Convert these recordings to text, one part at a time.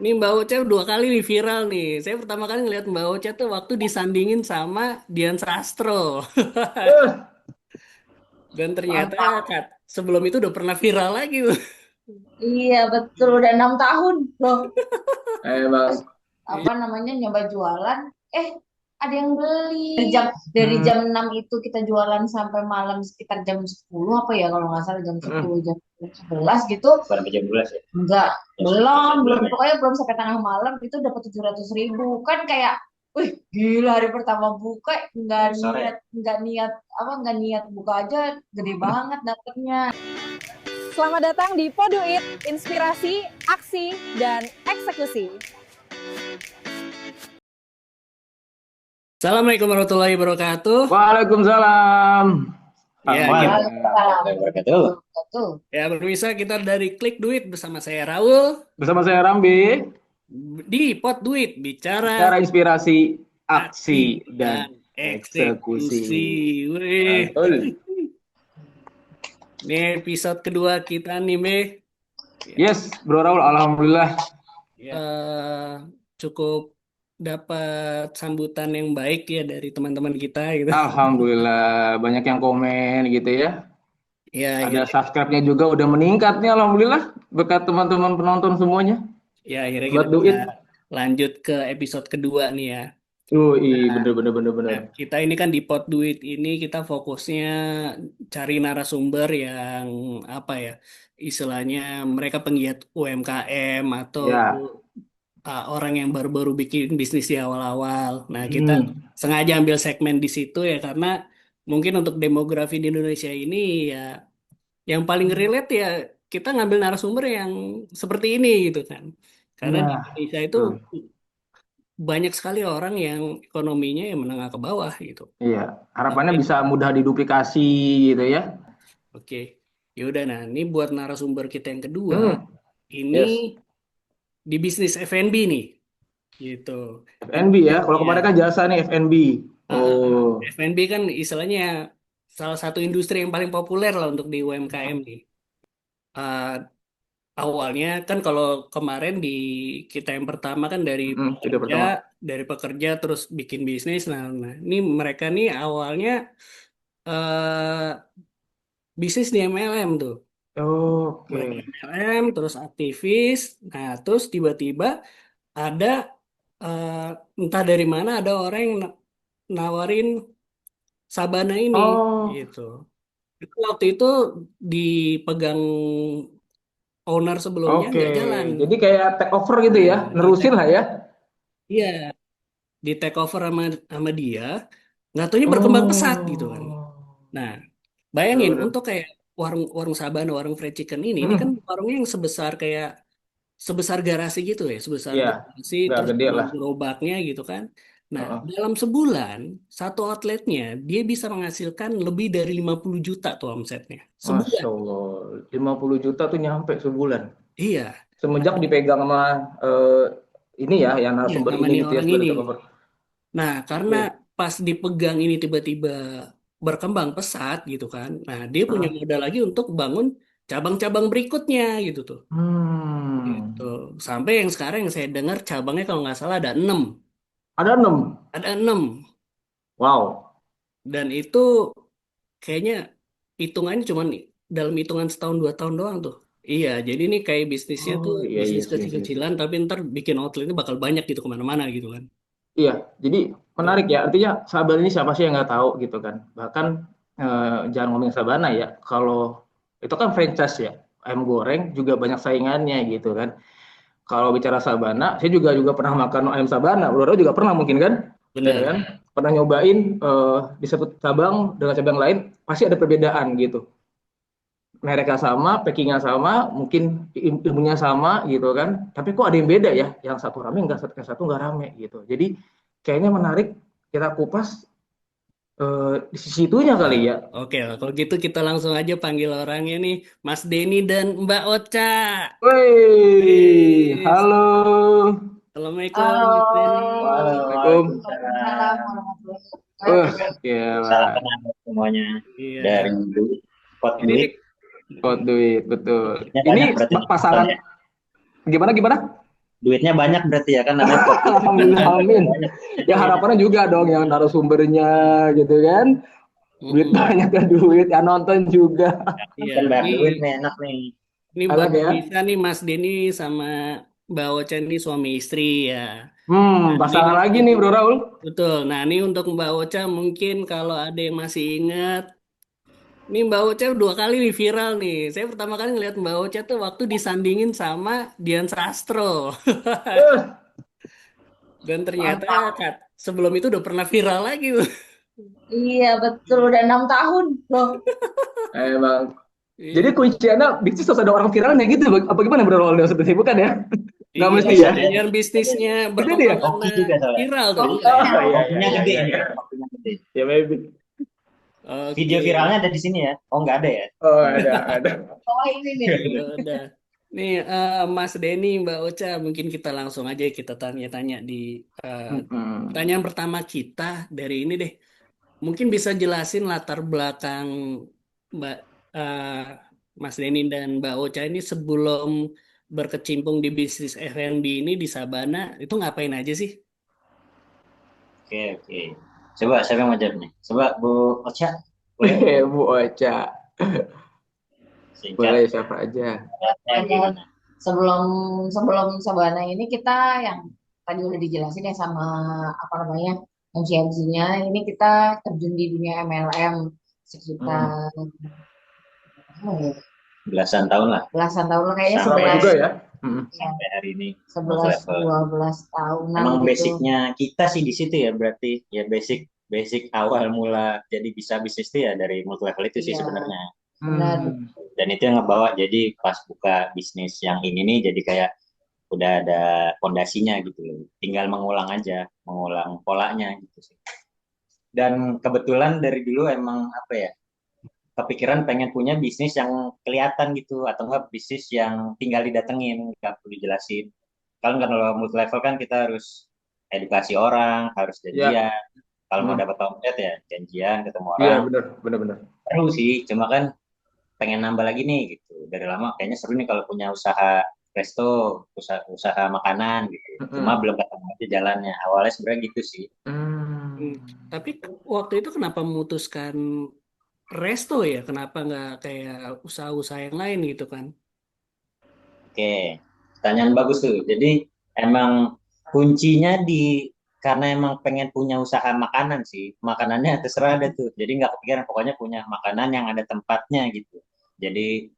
Nih Mbak Ocha dua kali nih viral nih. Saya pertama kali ngeliat Mbak Ocha tuh waktu disandingin sama Dian Sastro. Eh, Dan ternyata mantap. sebelum itu udah pernah viral lagi tuh. Iya betul udah 6 tahun loh. Terus Emang. apa Iya. namanya nyoba jualan, eh ada yang beli. Dari jam 6 itu kita jualan sampai malam sekitar jam 10 apa ya kalau nggak salah jam 10 jam 11 gitu. Sampai jam 12 ya? Enggak, belum pokoknya belum sampai tengah malam itu dapat 700.000 kan kayak, wih gila hari pertama buka nggak niat buka aja gede banget dapetnya. Selamat datang di Poduit, inspirasi, aksi, dan eksekusi. Assalamualaikum warahmatullahi wabarakatuh. Waalaikumsalam. Ya, kita Waalaikumsalam. Betul. ya bermisa kita dari Klik Duit bersama saya Raul Bersama saya Rambi, di Pot Duit bicara bicara inspirasi, aksi aksi, dan dan eksekusi. eksekusi. Wih. Betul. Ini episode kedua kita nih, Be. Yes, Bro Raul, Alhamdulillah. eh cukup dapat sambutan yang baik ya dari teman-teman kita gitu. Alhamdulillah, banyak yang komen gitu ya. Ya, Ada akhirnya, subscribe-nya juga udah meningkat nih, Alhamdulillah. Berkat teman-teman penonton semuanya. akhirnya kita Buat bisa duit. lanjut ke episode kedua nih ya. Nah, Bener, bener, bener, bener. kita ini kan di Pot Duit ini kita fokusnya cari narasumber yang apa ya, istilahnya mereka penggiat UMKM atau Ya. orang yang baru-baru bikin bisnis di awal-awal. Nah, kita Hmm. sengaja ambil segmen di situ ya karena mungkin untuk demografi di Indonesia ini ya yang paling relate ya kita ngambil narasumber yang seperti ini gitu kan. Karena di Nah, Indonesia itu tuh. banyak sekali orang yang ekonominya yang menengah ke bawah gitu. Iya, harapannya Oke, bisa mudah diduplikasi gitu ya. oke. Ya udah, nah ini buat narasumber kita yang kedua, Hmm. ini Yes. di bisnis F&B nih, gitu. Jadi F&B ya. Kalau ya, kemarin kan jasa nih F&B. Oh, F&B kan istilahnya salah satu industri yang paling populer lah untuk di UMKM nih. Eh, awalnya kan kalau kemarin di kita yang pertama kan ide pertama. dari pekerja terus bikin bisnis. Nah, ini mereka nih awalnya eh, bisnis di MLM tuh. Buat Oke. MLM, terus aktivis. Nah, terus tiba-tiba ada eh, entah dari mana ada orang yang nawarin Sabana ini, Oh, gitu. Itu waktu itu dipegang owner sebelumnya oke. nggak jalan. Jadi kayak take over gitu ya, Nah, di nerusin take, lah ya. iya, di take over sama dia, nggak taunya berkembang pesat gitu kan. Oh, Nah, bener bayangin bener. untuk kayak warung warung Sabana, warung fried chicken ini kan warungnya yang sebesar garasi gitu ya, sebesar Iya, garasi udah terus gede ada lah. gerobaknya gitu kan. Nah, Heeh. dalam sebulan satu outletnya dia bisa menghasilkan lebih dari 50 juta tuh omsetnya. Sebulan. Masya Allah, 50 juta tuh nyampe sebulan. Iya. Semenjak dipegang sama ini ya, yang Iya, narasumber nama ini nih gitu ya, orang sudah di ini. take over. Nah, karena Oke. pas dipegang ini tiba-tiba berkembang pesat gitu kan. Nah, dia punya Heeh. modal lagi untuk bangun cabang-cabang berikutnya gitu tuh. Hmm. Gitu. Sampai yang sekarang yang saya dengar cabangnya kalau nggak salah ada 6. Ada 6. Ada 6. Wow. Dan itu kayaknya hitungannya cuman dalam hitungan setahun 2 tahun doang tuh. Iya, jadi ini kayak bisnisnya tuh Oh, iya, iya bisnis sih, iya sih, iya sih. kecil-kecilan tapi ntar bikin outletnya bakal banyak gitu kemana-mana gitu kan. Iya, jadi Tuh. menarik ya. Artinya Sabana ini siapa sih yang nggak tahu gitu kan. Bahkan jangan ngomongin Sabana ya. Kalau itu kan franchise ya. Ayam goreng juga banyak saingannya gitu kan. Kalau bicara Sabana, saya juga pernah makan ayam Sabana. Bro juga pernah mungkin kan? Ya kan? Bener. Pernah nyobain di satu cabang dengan cabang lain pasti ada perbedaan gitu. Mereknya sama, packingnya sama, mungkin ilmunya sama gitu kan. Tapi kok ada yang beda ya? Yang satu rame, yang satu nggak rame gitu. Jadi kayaknya menarik kita kupas di sisi itunya kali ya. Oke lah, kalau gitu kita langsung aja panggil orangnya nih, Mas Denny dan Mbak Ocha. Woi, Wis. halo. Assalamualaikum, Halo. Mas Denny. Assalamualaikum. Waalaikumsalam warahmatullahi Gila. Salam kenal semuanya Iya. dari Pot Ini nih, Duit. Kode duit, betul. Duitnya Ini banyak berarti pasangan ya. gimana gimana? duitnya banyak berarti ya kan namanya podcast. Amin, amin. Banyak. Ya harapannya juga dong yang narasumbernya gitu kan. Duit Mm-mm. banyak kan duit, yang nonton juga. Iya, Kan banyak ini duit nih, enak nih. buat Enak ya. bisa nih Mas Denny sama Mbak Ocha ini suami istri ya. Nah, ini Pasangan lagi nih Bro Raul. betul. Nah, ini untuk Mbak Ocha mungkin kalau ada yang masih ingat, ini Mbak Ocha dua kali nih viral nih. Saya pertama kali ngeliat Mbak Ocha tuh waktu disandingin sama Dian Sastro. Eh, Dan ternyata Mantap. sebelum itu udah pernah viral lagi. Iya betul, udah 6 tahun loh. emang. Jadi Iya, kuncinya bisnis harus ada orang viralnya gitu. Apa gimana Bro Raul maksudnya? Bukan ya? Nggak iya. mesti Bisa ya? jadi. Biar bisnisnya Itu dia. berkembang karena Hoki juga soalnya. viral tuh. Kok Iya. Oh iya Hokinya iya gede iya. nih. Iya. Hokinya gede. Ya maybe. Oke, Video viralnya ada di sini ya? Oh nggak ada ya? Oh ada. oh ini nih. ya udah. Nih Mas Denny, Mbak Ocha, mungkin kita langsung aja kita tanya-tanya di eh, Mm-mm. pertanyaan pertama kita dari ini deh. Mungkin bisa jelasin latar belakang Mbak eh, Mas Denny dan Mbak Ocha ini sebelum berkecimpung di bisnis F&B ini di Sabana itu ngapain aja sih? Oke, oke. Coba siapa yang mau jawab nih? Coba Bu Ocha, boleh? Bu Ocha. Singkat. Boleh siapa aja. Gimana? Sebelum sebelum Sabana ini kita yang tadi udah dijelasin ya sama apa namanya MC-nya, ini kita terjun di dunia MLM Hmm. sekitar oh ya, Belasan tahun lah belasan tahun lah, kayaknya Sampai Lama 11 juga ya. ya, sampai hari ini. 11 Level. 12 tahunan Emang gitu. basicnya kita sih di situ ya berarti ya basic basic awal mula jadi bisa bisnis itu ya dari multi level itu sih Iya, sebenarnya. benar. Dan itu yang ngebawa jadi pas buka bisnis yang ini nih jadi kayak udah ada fondasinya gitu loh. Tinggal mengulang aja, mengulang polanya gitu sih. Dan kebetulan dari dulu emang apa ya, kepikiran pengen punya bisnis yang kelihatan gitu atau enggak bisnis yang tinggal didatengin, nggak perlu dijelasin. Kalau multi level kan kita harus edukasi orang, harus Ya. janjian. Kalau mau Hmm. dapat omset ya janjian ketemu Iya orang. benar. Seru sih, cuma kan pengen nambah lagi nih gitu. Dari lama kayaknya seru nih kalau punya usaha resto, usaha makanan gitu. Cuma belum ketemu aja jalannya. Awalnya sebenarnya gitu sih. Hmm, Tapi waktu itu kenapa memutuskan resto ya? Kenapa nggak kayak usaha-usaha yang lain gitu kan? Oke, pertanyaan bagus tuh. Jadi emang kuncinya karena emang pengen punya usaha makanan sih. Makanannya terserah ada tuh. Jadi nggak kepikiran pokoknya punya makanan yang ada tempatnya gitu. Jadi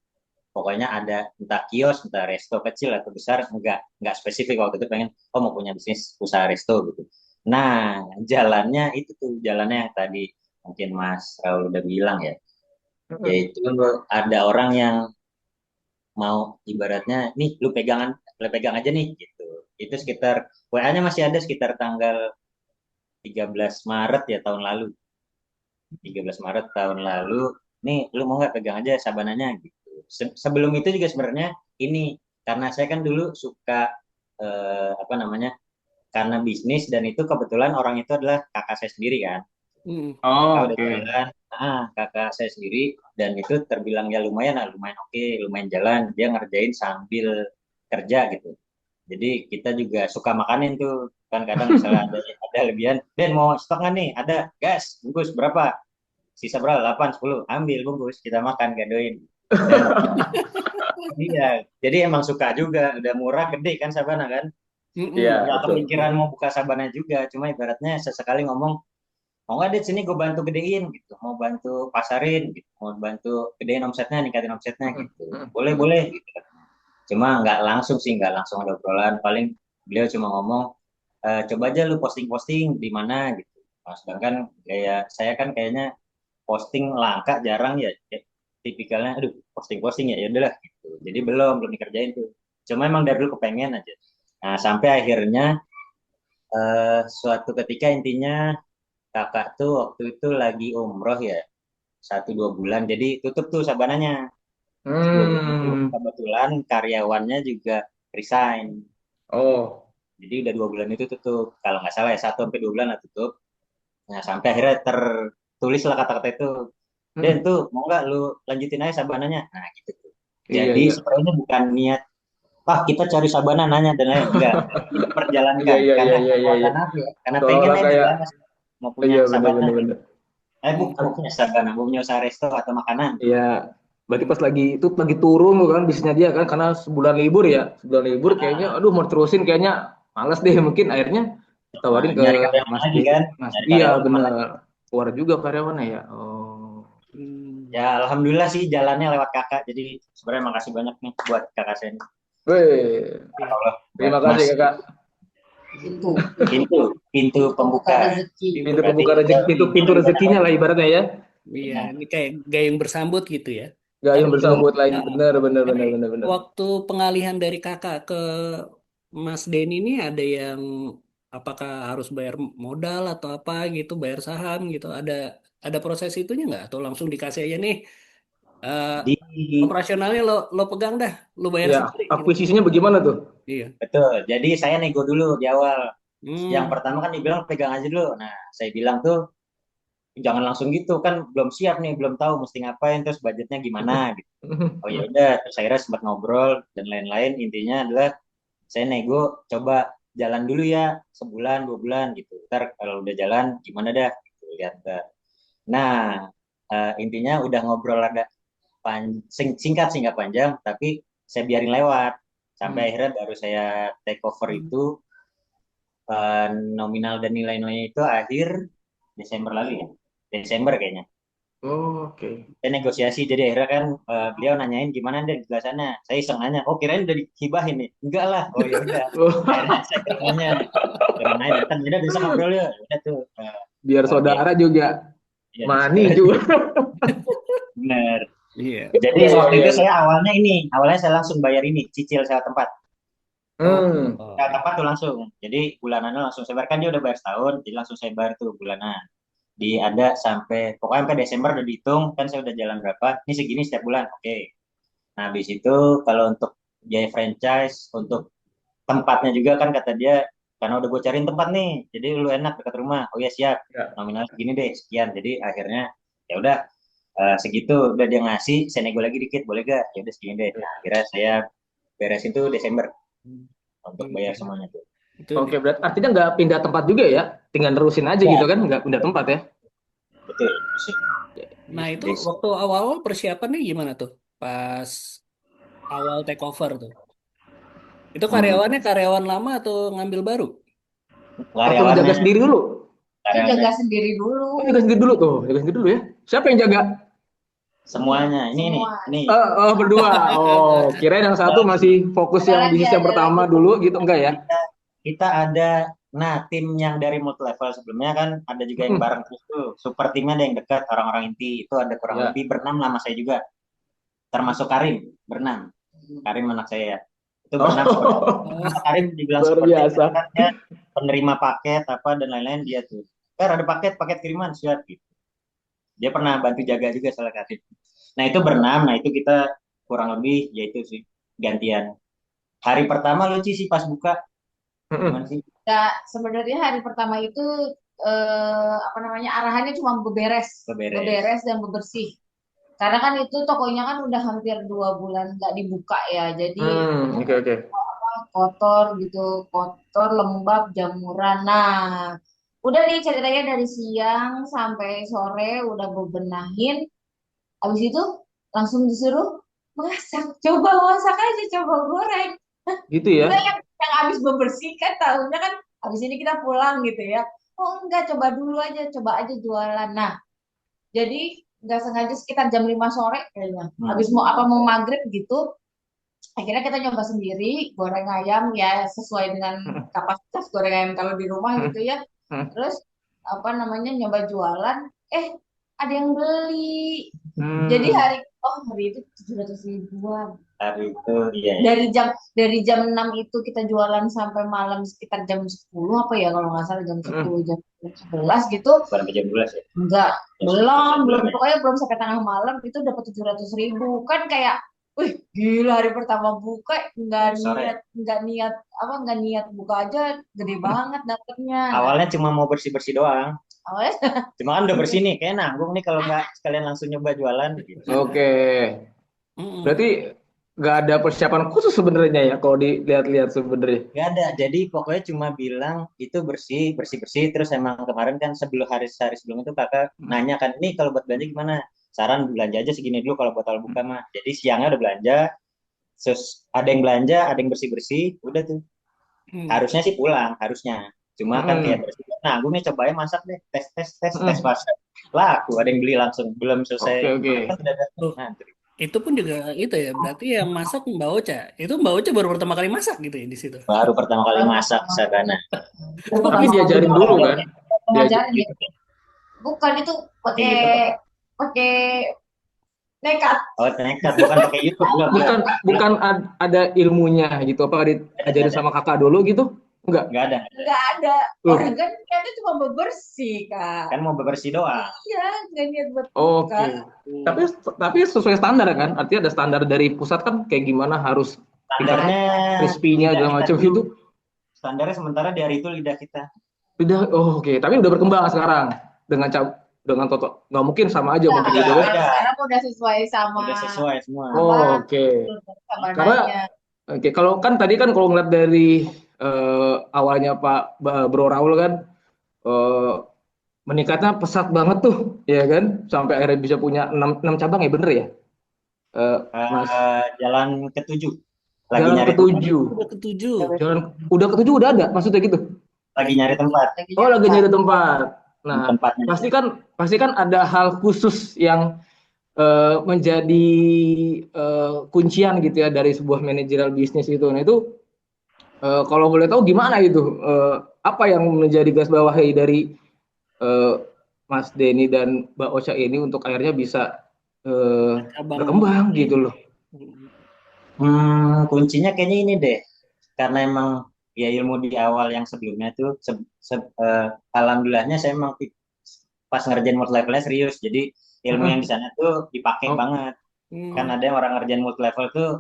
pokoknya ada entah kios, entah resto kecil atau besar, nggak spesifik waktu itu pengen mau punya bisnis usaha resto gitu. Nah, jalannya itu tuh jalannya yang tadi mungkin Mas Raul udah bilang ya, yaitu ada orang yang mau ibaratnya nih lu pegang aja nih gitu. Itu sekitar WA-nya masih ada sekitar tanggal 13 Maret ya tahun lalu. 13 Maret tahun lalu, nih lu mau nggak pegang aja sabananya gitu. Sebelum itu juga sebenarnya ini karena saya kan dulu suka apa namanya? Karena bisnis dan itu kebetulan orang itu adalah kakak saya sendiri kan. Hmm. Kakak Oh, udah oke. jalan, kakak saya sendiri dan itu terbilang ya lumayan lah, lumayan oke, lumayan jalan. Dia ngerjain sambil kerja gitu. Jadi kita juga suka makanin tuh kan kadang misalnya ada lebihan, Dan mau stok nggak nih? Ada, gas, bungkus berapa? Sisa berapa? 8, 10, ambil bungkus, kita makan, gadoin. Dan iya, jadi emang suka juga, udah murah, gede kan Sabana kan? Iya, Mm-mm. Nggak betul. kepikiran mau buka Sabana juga, cuma ibaratnya sesekali ngomong, mau nggak di sini gue bantu gedein gitu, mau bantu pasarin gitu, mau bantu gedein omsetnya, ningkatin omsetnya gitu. Boleh, boleh gitu. Cuma nggak langsung sih, nggak langsung ada obrolan, paling beliau cuma ngomong, coba aja lu posting-posting di mana gitu. Nah, sedangkan kayak saya kan kayaknya posting langka jarang ya, tipikalnya aduh posting-posting ya udahlah gitu. Jadi belum dikerjain tuh. Cuma emang dari dulu kepengen aja. Nah, sampai akhirnya suatu ketika intinya kakak tuh waktu itu lagi umroh ya 1-2 bulan jadi tutup tuh sabananya 2 bulan itu Hmm. kebetulan karyawannya juga resign Oh. jadi udah 2 bulan itu tutup kalau nggak salah ya 1 sampai 2 bulan lah tutup. Nah sampai akhirnya tertulis lah kata-kata itu, Den tuh mau nggak lu lanjutin aja sabananya, nah gitu tuh. Iya, Jadi iya. sebenarnya bukan niat kita cari Sabana nanya dan lain enggak. Kita Iya perjalankan iya iya karena iya iya. Iya. kekuatan apa ya? Karena pengen Seolah-olah aja kayak lah Mas mau punya iya benar Sabana benar gitu. benar. Mau punya Sabana, mau punya usaha resto atau makanan. Iya. Berarti Hmm. pas lagi turun tuh kan bisnisnya dia kan karena sebulan libur ya. Sebulan libur kayaknya Nah, aduh mau terusin kayaknya males deh mungkin akhirnya ditawarin ke nyari karyawan Mas lagi D. kan, Mas nyari iya karyawan kemana? benar. Keluar juga karyawannya ya. Oh. Hmm. Ya alhamdulillah sih jalannya lewat kakak. Jadi sebenarnya makasih banyak nih buat kakak saya. Weh, Iya. Allah buat terima kasih Mas Kakak. Itu pintu pintu pembuka pembuka. rezeki. Pintu Berarti pembuka kita rezeki, pintu rezekinya lah ibaratnya ya. Iya, benar. ini kayak gayung bersambut gitu ya. Gayung Tapi bersambut lain uh, benar benar tapi benar benar benar. waktu pengalihan dari kakak ke Mas Denny ini ada yang apakah harus bayar modal atau apa gitu, bayar saham gitu, ada proses itunya nggak? Atau langsung dikasih aja nih eh, Di operasionalnya lo pegang dah, lo bayar Ya, sendiri gitu. akuisisinya bagaimana tuh? Iya. betul. Jadi saya nego dulu di awal. Yang Hmm. pertama kan dibilang pegang aja dulu. Nah, saya bilang tuh jangan langsung gitu kan belum siap nih, belum tahu mesti ngapain terus budgetnya gimana gitu. Oh ya udah, terus akhirnya sempat ngobrol dan lain-lain. Intinya adalah saya nego coba jalan dulu ya sebulan 2 bulan gitu. Ntar kalau udah jalan gimana dah gitu, lihat. Nah, intinya udah ngobrol ada singkat sih nggak panjang, tapi saya biarin lewat sampai Hmm. akhirnya baru saya take over itu nominal dan nilai-nilainya itu akhir Desember lalu ya, Desember kayaknya. Oh, oke. Saya negosiasi jadi akhirnya kan beliau nanyain gimana deh di sana. Saya iseng nanya, oh kirain udah dihibahin nih, enggak lah. Oh ya udah, akhirnya saya nanya, kirain aja datang, udah bisa ngobrol ya, udah tuh. Biar Oke, saudara juga ya mani juga. bener. Iya. Jadi Iya iya waktu iya. itu Iya. saya awalnya saya langsung bayar ini, cicil sewa tempat. Oh, Hmm. Sewa oh. tempat tuh langsung. Jadi bulanannya langsung saya bayar, kan dia udah bayar setahun, jadi langsung saya bayar tuh bulanan. Di ada sampai, pokoknya sampai Desember udah dihitung, kan saya udah jalan berapa, ini segini setiap bulan, oke. Nah, habis itu kalau untuk biaya franchise, untuk tempatnya juga kan kata dia, karena udah gue cariin tempat nih, jadi lu enak dekat rumah. Oh ya siap, Ya. nominal segini deh, sekian. Jadi akhirnya ya udah segitu udah dia ngasih, saya nego lagi dikit, boleh gak? Ya udah segini deh. Nah, akhirnya saya beresin tuh Desember untuk Hmm. bayar semuanya tuh. Itu Oke, berarti artinya nggak pindah tempat juga ya? Tinggal nerusin aja Ya, gitu kan? Nggak pindah tempat ya? betul. Sih. Nah, itu Des- waktu awal-awal persiapannya gimana tuh? Pas awal take over tuh. Itu Hmm, karyawannya karyawan lama atau ngambil baru? Atau ngejaga karyawannya, sendiri dulu? Itu karyawannya jaga sendiri dulu. Oh, jaga sendiri dulu tuh, jaga sendiri dulu ya. Siapa yang jaga? semuanya. Semua. Ini. Berdua. Oh, kirain yang satu masih fokus yang bisnis yang Ada lagi pertama dulu gitu enggak ya? kita kita ada, nah tim yang dari multi level sebelumnya kan ada juga yang bareng terus tuh, super timnya ada yang dekat orang-orang inti itu ada kurang Ya. lebih berenam nama saya juga, termasuk Karim berenam. Karim anak saya itu berenam super. Oh, Oh, Karim dibilang luar seperti biasa. kan dia penerima paket apa dan lain-lain, dia tuh ada paket kiriman siap gitu, dia pernah bantu jaga juga salah Karim. Nah itu berenam, nah itu kita kurang lebih yaitu sih gantian. Hari pertama lucu sih pas buka, gimana sih? ya, sebenarnya hari pertama itu apa namanya arahannya cuma beberes, Beberes. dan bebersih. Karena kan itu tokonya kan udah hampir 2 bulan nggak dibuka ya, jadi Oke oke. kotor gitu, kotor, lembab, jamuran. Nah, udah nih ceritanya dari siang sampai sore udah bebenahin. Habis itu langsung disuruh masak. Coba masak aja, coba goreng. Gitu Kita ya. yang habis membersihkan tahunya kan habis ini kita pulang gitu ya. Oh enggak, coba dulu aja, coba aja jualan. Nah, jadi nggak sengaja sekitar jam 5 sore kayaknya. Habis mau maghrib gitu, akhirnya kita nyoba sendiri goreng ayam ya sesuai dengan kapasitas goreng ayam kalau di rumah gitu ya. Terus apa namanya nyoba jualan, ada yang beli. Jadi hari itu 700 ribuan. Hari itu iya ya. Dari jam 6 itu kita jualan sampai malam sekitar jam 10 apa ya kalau nggak salah jam 10 jam 11 gitu. Sampai jam 12 ya. Enggak, Jam 11 belum, belum ya. pokoknya belum sampai tengah malam itu dapat 700 ribu. Kan kayak, wih gila hari pertama buka Dari sore. nggak niat buka aja gede banget dapetnya. Nah, Awalnya cuma mau bersih-bersih doang. awalnya Cuma kan udah bersih nih, kayak nanggung nih kalau nggak sekalian langsung nyoba jualan gitu. Oke. mm-mm. Berarti nggak ada persiapan khusus sebenarnya ya kalau dilihat-lihat sebenarnya. Nggak ada. Jadi pokoknya cuma bilang itu bersih, bersih, bersih. Terus emang kemarin kan sebelum hari sebelum itu kakak nanya kan, ini kalau buat belanja gimana? Saran belanja aja segini dulu kalau botol buka mah. Jadi siangnya udah belanja, terus ada yang belanja, ada yang bersih-bersih, udah tuh. Hmm. Harusnya sih pulang, harusnya. Cuma kan kayak Mm-mm. bersih. Nah, gue nih cobain masak deh, tes, tes, tes, tes Mm-mm. masak. Laku, ada yang beli langsung, belum Oke, selesai oke. makan udah ada Oh, ngantri. itu pun juga itu ya, berarti yang masak Mbak Ocha. Itu Mbak Ocha baru pertama kali masak gitu ya di situ. Baru pertama kali masak Sabana. Itu Kok Tapi pertama bisa? kali diajarin dulu kan? Diajar. ngajarin ya. Bukan itu Pakai pakai YouTube. pakai nekat. Oh, nekat, bukan pakai YouTube, belum, belum. Bukan Belum, bukan ada ilmunya gitu. Apa nggak diajarin ada, sama kakak dulu gitu? Enggak. nggak ada. Nggak ada. Orang Loh, kan niatnya cuma bebersih, Kak. Kan mau bebersih doang. Iya, nggak niat buat buka. oke. Tapi tapi sesuai standar kan? Artinya ada standar dari pusat kan kayak gimana harus tingkat Standarnya crispy-nya lidah segala kita macam dulu. itu. Standarnya sementara di hari itu lidah kita. Udah, oh, oke. Tapi udah berkembang sekarang dengan dengan toto. Nggak mungkin sama aja mungkin gitu Udah, kan? udah, Sekarang udah sesuai sama udah sesuai semua. apa Oh, oke. sama Karena nanya. oke, kalau kan tadi kan kalau ngeliat dari awalnya Bro Raul kan eh, meningkatnya pesat banget tuh, ya kan? Sampai akhirnya bisa punya 6 cabang ya bener ya, Mas? Jalan ketujuh, lagi Jalan nyari tempat. ketujuh, Udah ketujuh. udah ketujuh udah ada, maksudnya gitu. Lagi nyari tempat. Lagi Oh, nyari lagi tempat. nyari tempat. Nah, Tempatnya. pasti kan ada hal khusus yang menjadi kuncian gitu ya dari sebuah manajerial bisnis itu. Nah itu kalau boleh tahu gimana itu? Apa yang menjadi garis bawahi dari eh, Mas Denny dan Mbak Ocha ini untuk akhirnya bisa Cabang berkembang ini. gitu loh? Kuncinya kayaknya ini deh. Karena emang ya ilmu di awal yang sebelumnya tuh alhamdulillahnya saya emang pas ngerjain multi levelnya serius. Jadi ilmu yang di sana tuh dipakai Oh, banget. Kan Hmm. ada yang orang ngerjain multi level tuh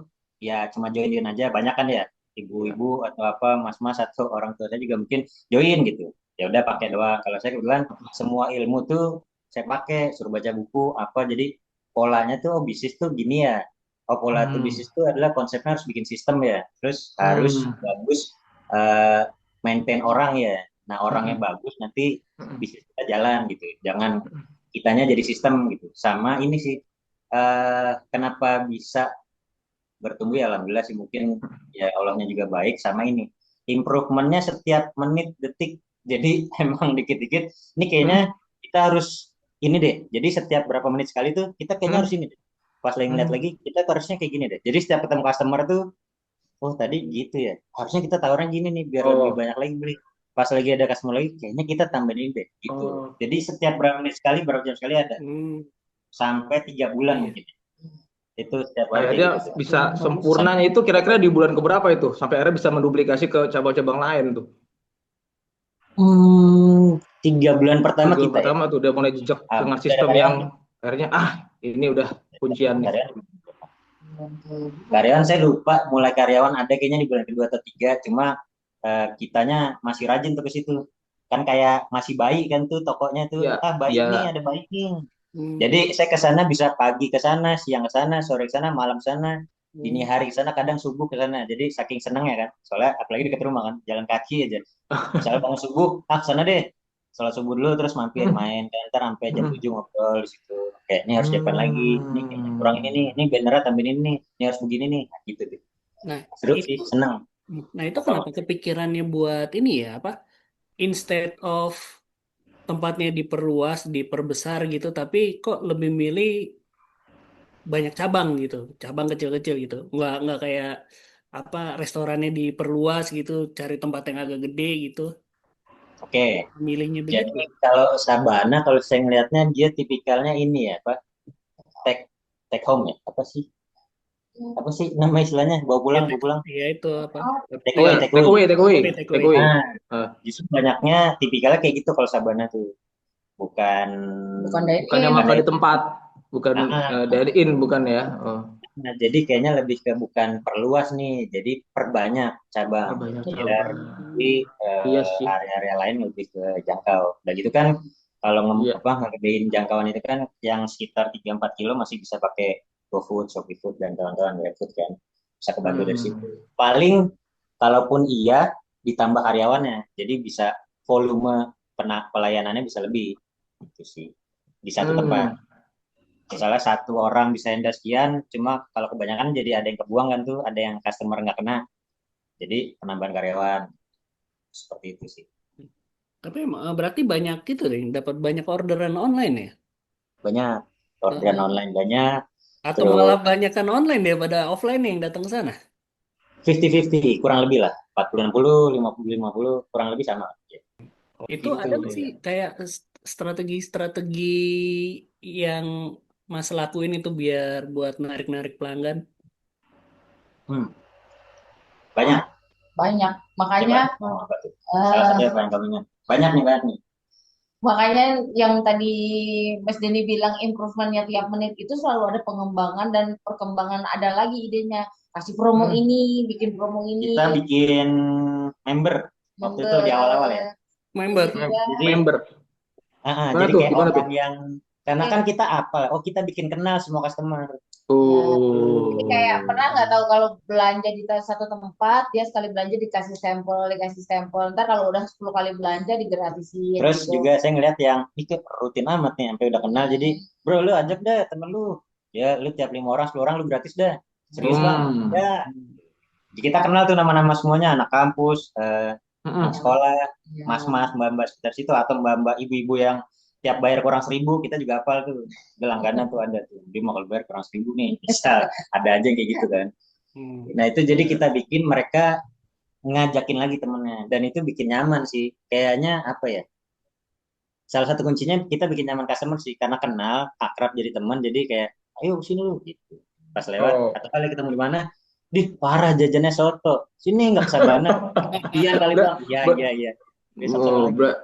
ya cuma join aja, banyak kan ya, ibu-ibu atau apa, mas-mas atau orang tua saya juga mungkin join gitu, ya udah pakai doang. Kalau saya kebetulan semua ilmu tuh saya pakai, suruh baca buku apa, jadi polanya tuh, oh bisnis tuh gini ya, oh pola tuh hmm, bisnis tuh adalah konsepnya harus bikin sistem ya, terus harus hmm, bagus, eh, maintain orang ya, nah orangnya hmm, bagus nanti hmm, bisnis kita jalan gitu, jangan kitanya jadi sistem gitu. Sama ini sih, kenapa bisa bertumbuh ya alhamdulillah sih, mungkin ya Allahnya juga baik, sama ini improvementnya setiap menit detik, jadi emang dikit-dikit ini kayaknya hmm, kita harus ini deh, jadi setiap berapa menit sekali tuh kita kayaknya harus hmm, ini deh, pas lagi ngeliat hmm. lagi kita tuh harusnya kayak gini deh, jadi setiap ketemu customer tuh, oh tadi gitu ya, harusnya kita tawaran gini nih biar lebih Oh, banyak lagi beli, pas lagi ada customer lagi kayaknya kita tambahin ini deh gitu, oh. jadi setiap berapa menit sekali, berapa jam sekali ada, Hmm. sampai 3 bulan Iya. mungkin itu setiap hari kayak Akhirnya gitu tuh. bisa sempurnanya itu kira-kira di bulan keberapa itu? Sampai akhirnya bisa menduplikasi ke cabang-cabang lain tuh. Hmm, 3 bulan pertama Tiga kita ya. pertama tuh udah mulai jejak dengan Ada sistem yang karyawan, akhirnya ini udah kuncian nih. karyawan, karyawan saya lupa, mulai karyawan ada kayaknya di bulan kedua atau tiga. Cuma kitanya masih rajin tuh ke situ. Kan kayak masih bayi kan tuh tokonya tuh. Iya, Ah bayi iya. nih, ada bayi nih. Hmm. Jadi saya ke sana bisa pagi ke sana, siang ke sana, sore ke sana, malam ke sana, dini Hmm. hari ke sana, kadang subuh ke sana. Jadi saking seneng ya kan. Soalnya apalagi dekat rumah kan, jalan kaki aja. Misalnya bangun subuh, ah ke sana deh. Sholat subuh dulu terus mampir main, kan ntar sampai jam 7 ngobrol di situ. Kayak ini harus siapin lagi, ini kayaknya kurang ini bannernya tambahin ini harus begini nih, nah, gitu deh. Nah, Seru sih, itu seneng. itu kenapa kepikirannya buat ini ya, apa? Instead of tempatnya diperluas, diperbesar gitu, tapi kok lebih milih banyak cabang gitu, cabang kecil-kecil gitu. Nggak kayak apa restorannya diperluas gitu, cari tempat yang agak gede gitu. Oke, Milihnya begitu. jadi kalau Sabana, kalau saya ngelihatnya dia tipikalnya ini ya, apa? Take take home ya, apa sih nama istilahnya? Ya, Bawa pulang, ya itu apa? take Iya, away, take take away. away, take away, Take take away. away. Nah, Eh, justru banyaknya tipikalnya kayak gitu kalau Sabana tuh, bukan Bukan dine bukannya in. bukan makan di dari, tempat, bukan ah, dine in, bukan ya? Oh, nah, jadi kayaknya lebih ke bukan perluas nih, jadi perbanyak cabang banyak biar cabang. di Iya sih. area-area lain lebih ke jangkau. Dan gitu kan kalau Iya. ngegedein jangkauan itu kan yang sekitar 3-4 kilo masih bisa pakai GoFood, ShopeeFood dan kawan-kawan GrabFood kan. Bisa kebantu dari situ. Paling kalaupun iya ditambah karyawannya, jadi bisa volume pelayanannya bisa lebih gitu sih di satu tempat. Misalnya satu orang bisa handle sekian, cuma kalau kebanyakan jadi ada yang kebuang kan tuh, ada yang customer nggak kena, jadi penambahan karyawan seperti itu sih. Tapi berarti banyak gitu deh, dapat banyak orderan online ya? Banyak orderan Heeh. online banyak, Atau terus malah banyakkan online daripada offline yang datang ke sana? 50-50 kurang lebih lah, 40-60, 50-50 kurang lebih sama. Itu Gitu. ada nggak sih kayak strategi-strategi yang Mas lakuin itu biar buat narik-narik pelanggan? Hmm, banyak. Banyak. Coba, Makanya apa tuh? Salah satu eh, apa yang kamu ingat? Banyak nih, banyak nih. makanya yang tadi Mas Denny bilang improvementnya tiap menit itu selalu ada pengembangan dan perkembangan, ada lagi idenya. Kasih promo ini, bikin promo Kita ini, bikin member waktu itu di awal-awal ya. member. Terus Member. juga Jadi, Member. jadi kayak Gimana tuh? orang yang karena kan kita apa? Oh, kita bikin kenal semua customer. ya, Oh. jadi kayak pernah nggak tahu kalau belanja di satu tempat, dia sekali belanja dikasih sampel. Ntar kalau udah 10 kali belanja digratisin Terus gitu. juga saya ngeliat yang itu rutin amat nih sampai udah kenal. Jadi, bro lu ajak deh temen lu. Ya, lu tiap 5 orang, 10 orang lu gratis dah. Serius bang? Hmm. Ya, kita kenal tuh nama-nama semuanya, anak kampus, anak sekolah, Ya. mas-mas, mbak-mbak sekitar situ, atau mbak-mbak ibu-ibu yang tiap bayar kurang 1.000, kita juga hafal tuh. Dia langganan tuh ada tuh. Dia mau kalau bayar kurang 1.000 nih, bisa. Ada aja yang kayak gitu kan. Hmm. Nah itu jadi kita bikin mereka ngajakin lagi temennya. Dan itu bikin nyaman sih. Kayaknya apa ya, salah satu kuncinya kita bikin nyaman customer sih. Karena kenal, akrab jadi teman, jadi kayak, ayo sini lu, gitu. Pas lewat, Oh. atau kali ketemu di mana, di parah jajannya soto. Sini nggak kesabaran. Iya kali bang. Iya, Ber- iya, iya. Besok sama oh, lagi.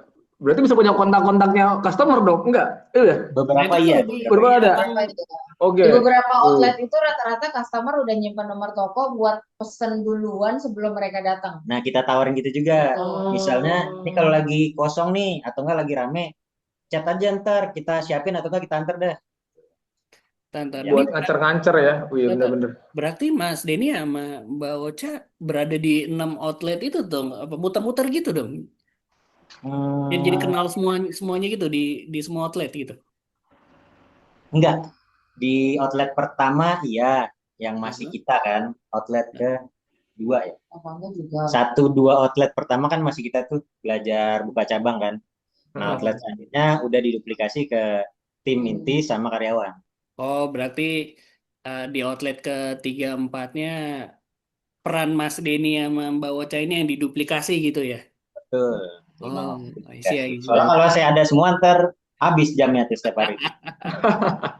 berarti bisa punya kontak-kontaknya customer dong? Enggak? Iya. Nah Beberapa itu tuh iya, lebih beberapa Berapa iya. ada? Beberapa itu. Oke. Di beberapa Oh. outlet itu rata-rata customer udah nyimpan nomor toko buat pesen duluan sebelum mereka datang. Nah, kita tawarin gitu juga. Oh. Misalnya, ini kalau lagi kosong nih, atau enggak lagi rame, chat aja ntar, kita siapin atau enggak kita antar deh. Tantar. Ya, Ini Buat ngancer-ngancer ya. Oh, iya Tantar. bener-bener. Berarti Mas Denny sama Mbak Ocha berada di 6 outlet itu dong, apa muter-muter gitu dong? Jadi hmm, kenal semuanya gitu di semua outlet gitu. enggak. Di outlet pertama, iya. Yang masih Aha. kita kan. Outlet kedua ya. Apa enggak juga. 1, 2 outlet pertama kan masih kita tuh belajar buka cabang kan. Nah, outlet selanjutnya udah diduplikasi ke tim inti sama karyawan. Oh, berarti di outlet ketiga empatnya peran Mas Denny sama Mbak Ocha ini yang diduplikasi gitu ya? Betul. Memang Oh, I see, duplikasi. I Soalnya see. kalau saya ada semua ntar habis jamnya tuh setiap hari.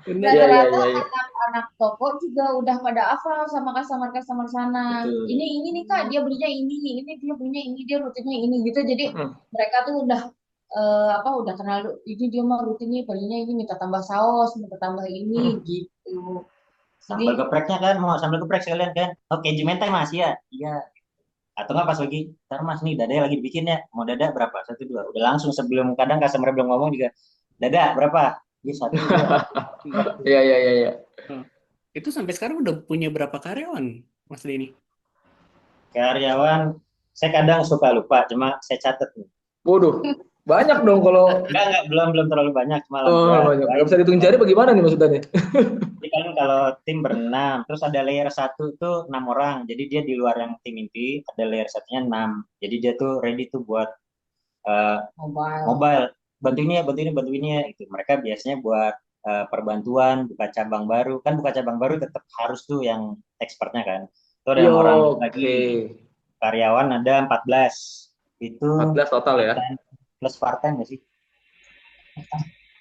Bener. Iya, iya, Rata-rata iya, iya. anak-anak toko juga udah pada hafal sama customer-customer sana. Betul. Ini nih Kak, dia belinya ini dia belinya ini, dia rutinnya ini gitu. Jadi Mm. mereka tuh udah udah kenal, ini dia mah rutinnya belinya ini, minta tambah saus, minta tambah ini Mm. gitu. Jadi Sambal gepreknya kan, mau sambal geprek sekalian kan. Oke, Jimentai mas, ya. Iya. Atau nggak pas lagi, ntar mas nih dadanya lagi dibikin ya. Mau dada berapa? 1, 2. Udah langsung sebelum kadang customer belum ngomong juga. Dada berapa? Iya 1, 2. Iya, iya, iya, iya. Oh. Itu sampai sekarang udah punya berapa karyawan, Mas Denny? Karyawan, saya kadang suka lupa, cuma saya catat nih. Waduh, banyak dong kalau Enggak, belum terlalu banyak, cuma banyak. Nggak bisa dihitung jari bagaimana nih maksudnya nih? Jadi kan kalau tim berenam, terus ada layer 1 tuh 6 orang. Jadi dia di luar yang tim inti, ada layer satunya 6. Jadi dia tuh ready tuh buat eh, mobile. mobile. Bantu ini ya, bantu ini, bantu ini ya. Itu mereka biasanya buat perbantuan, buka cabang baru. Kan buka cabang baru tetap harus tuh yang expertnya kan. Itu ada Yo, 6 orang lagi. oke. Karyawan ada 14. Itu 14 total ya. plus part time nggak sih?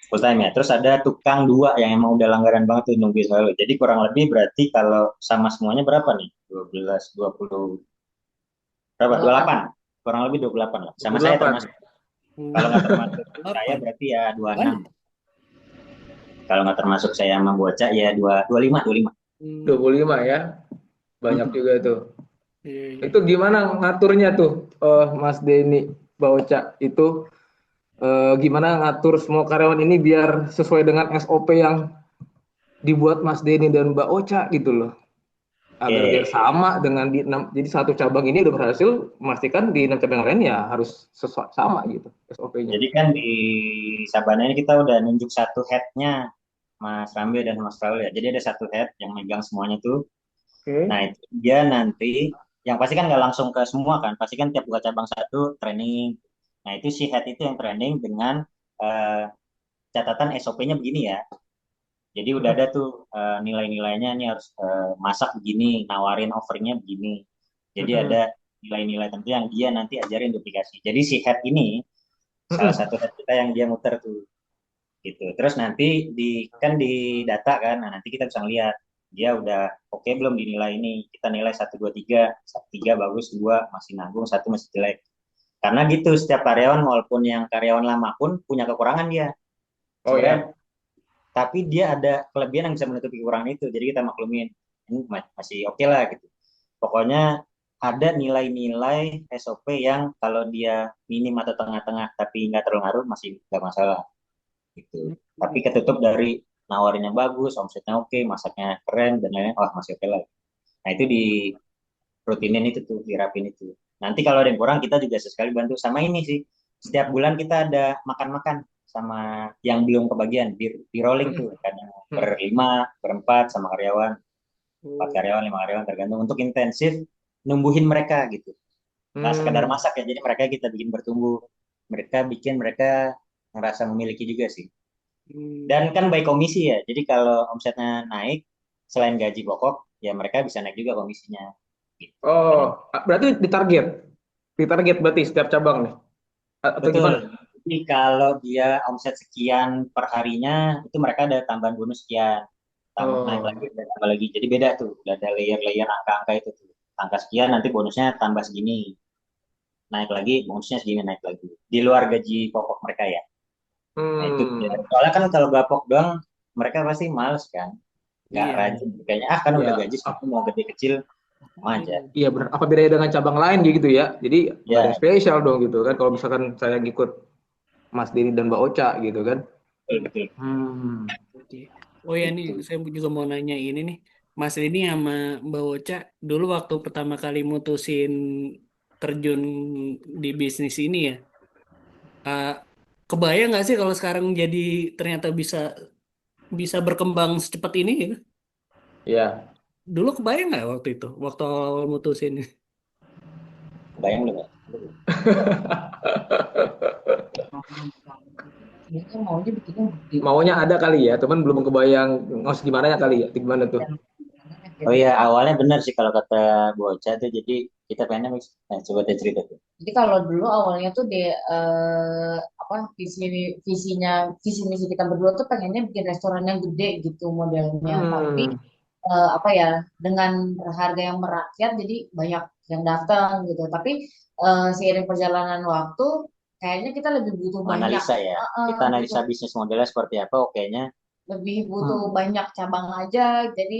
Full time ya. Terus ada tukang 2 yang emang udah langgaran banget tuh nungguin selalu. Jadi kurang lebih berarti kalau sama semuanya berapa nih? 12, 20, berapa? 28. Kurang lebih 28 lah. Sama saya 28. termasuk. Kalau nggak termasuk saya 8. berarti ya 26. Banyak. Kalau nggak termasuk saya sama Bocah ya 25, 25. 25 ya. Banyak juga tuh. Iya, iya. Itu gimana ngaturnya tuh, Mas Denny Baoca itu gimana ngatur semua karyawan ini biar sesuai dengan SOP yang dibuat Mas Denny dan Mbak Ocha gitu loh. Agar biar Oke. sama dengan di 6, jadi satu cabang ini udah berhasil, memastikan di 6 cabang lain ya harus sama gitu SOP-nya. Jadi kan di Sabana ini kita udah nunjuk satu head-nya, Mas Rambil dan Mas Raul ya. Jadi ada satu head yang megang semuanya tuh. Oke. Nah, itu dia nanti, yang pasti kan nggak langsung ke semua kan, pasti kan tiap buka cabang satu training. Nah, itu si head itu yang training dengan eh, catatan SOP-nya begini ya. Jadi udah ada tuh nilai-nilainya, ini harus masak begini, nawarin offeringnya begini. Jadi ada Mm-mm. nilai-nilai tentu yang dia nanti ajarin duplikasi. Jadi si head ini salah Mm-mm. satu head kita yang dia muter tuh gitu. Terus nanti kan di data kan, nah nanti kita bisa ngeliat dia udah oke belum dinilai ini. Kita nilai satu dua tiga, tiga bagus, dua masih nanggung, satu masih jelek. Karena gitu setiap karyawan walaupun yang karyawan lama pun punya kekurangan dia. Oh Sebenarnya ya. tapi dia ada kelebihan yang bisa menutupi kekurangan itu. Jadi kita maklumin ini masih oke lah gitu. Pokoknya ada nilai-nilai SOP yang kalau dia minim atau tengah-tengah tapi nggak terlalu ngaruh masih nggak masalah gitu. Tapi ketutup dari nawarin yang bagus, omsetnya oke, masaknya keren dan lain-lain, wah masih oke lah. Nah itu di rutinin itu tuh, dirapin itu. Nanti kalau ada yang kurang kita juga sesekali bantu sama ini sih. Setiap bulan kita ada makan-makan sama yang belum kebagian di rolling Mm-mm. tuh, kadang Mm-mm. berlima, berempat sama karyawan, empat Oh, karyawan, lima karyawan tergantung untuk intensif numbuhin mereka gitu. Nggak sekedar Hmm. masak ya, jadi mereka kita bikin bertumbuh. Mereka bikin mereka ngerasa memiliki juga sih. hmm. Dan kan by komisi ya, jadi kalau omsetnya naik, selain gaji pokok, ya mereka bisa naik juga komisinya. Gitu. Karena Oh, berarti ditarget berarti setiap cabang nih, atau betul. gimana? Jadi kalau dia omset sekian per harinya, itu mereka ada tambahan bonus sekian. Naik lagi, Oh. ada tambah lagi. Jadi beda tuh, udah ada layer-layer angka-angka itu tuh. Angka sekian, nanti bonusnya tambah segini. Naik lagi, bonusnya segini, naik lagi. Di luar gaji pokok mereka ya. Nah itu, Hmm. soalnya kan kalau gapok doang, mereka pasti males kan. Nggak Iya, rajin. Kayaknya, kan udah Ya, gaji segitu, mau gede kecil, sama aja. iya. iya benar. Apa bedanya dengan cabang lain gitu ya? Jadi nggak ada Ya, yang spesial dong gitu kan? Kalau misalkan saya ngikut Mas Dini dan Mbak Ocha gitu kan? betul-betul. Hmm. Oke. Oh ya nih, Gitu. saya juga mau nanya ini nih, Mas Rini sama Mbak Ocha, dulu waktu pertama kali mutusin terjun di bisnis ini ya, uh, kebayang nggak sih kalau sekarang jadi ternyata bisa bisa berkembang secepat ini gitu? Ya. Dulu kebayang nggak waktu itu, waktu awal mutusin? Bayang lu nggak? Kayaknya maunya bikinnya gede Maunya ada kali ya, teman belum kebayang ngos gimana ya kali ya, gimana tuh? dan Oh iya, awalnya benar sih kalau kata bocah tuh. Jadi kita pengennya coba deh cerita tuh. jadi kalau dulu awalnya tuh apa visi misi kita berdua tuh pengennya bikin restoran yang gede gitu modelnya. Tapi Hmm. apa ya dengan harga yang merakyat jadi banyak yang datang gitu. Tapi seiring perjalanan waktu kayaknya kita lebih butuh banyak Menganalisa ya. Kita analisa butuh bisnis modelnya seperti apa, okenya. lebih butuh Hmm. banyak cabang aja. Jadi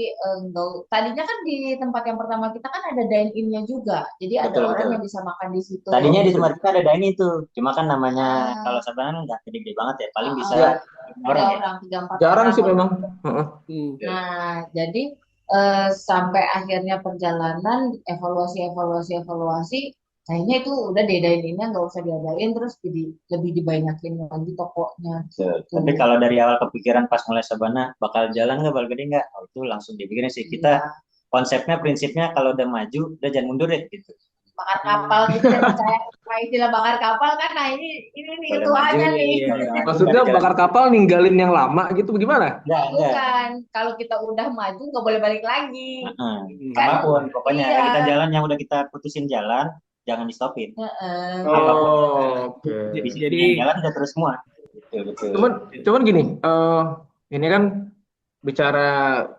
tadinya kan di tempat yang pertama kita kan ada dine in-nya juga. Jadi ada Betul, orang betul. yang bisa makan di situ. Tadinya di tempat kita ada dining itu. Cuma kan namanya kalau Ah, Sabana nggak gede-gede banget ya. Paling bisa Ya, lima tiga orang ya. orang, tiga empat jarang orang sih lah. memang. Heeh. Hmm. Nah, jadi sampai akhirnya perjalanan evaluasi, evaluasi, evaluasi, kayaknya itu udah deh dine-in-nya nggak usah diadain, terus jadi lebih dibanyakin lagi tokonya Betul. gitu. Tapi kalau dari awal kepikiran pas mulai Sabana bakal jalan nggak, bakal gede nggak? Oh, itu langsung dipikirin sih. Kita Iya, konsepnya, prinsipnya kalau udah maju, udah jangan mundur deh gitu. bakar kapal Hmm. gitu deh percaya apa istilah bakar kapal kan? Nah ini nih Kalau udah maju, ketuanya Iya, nih. iya, kalau udah iya. maju nggak Maksudnya ada jalan bakar mundur. kapal ninggalin yang lama gitu bagaimana? Enggak. Bukan, kalau kita udah maju nggak boleh balik lagi. Heeh. Kan? Hmm. Apapun, pokoknya Iya. kita jalan yang udah kita putusin jalan, jangan di stopin. Heeh. Apapun Oh, oke. Jadi, bisnisnya yang jalan udah terus semua. Betul, betul. Cuman, cuman gini, ini kan bicara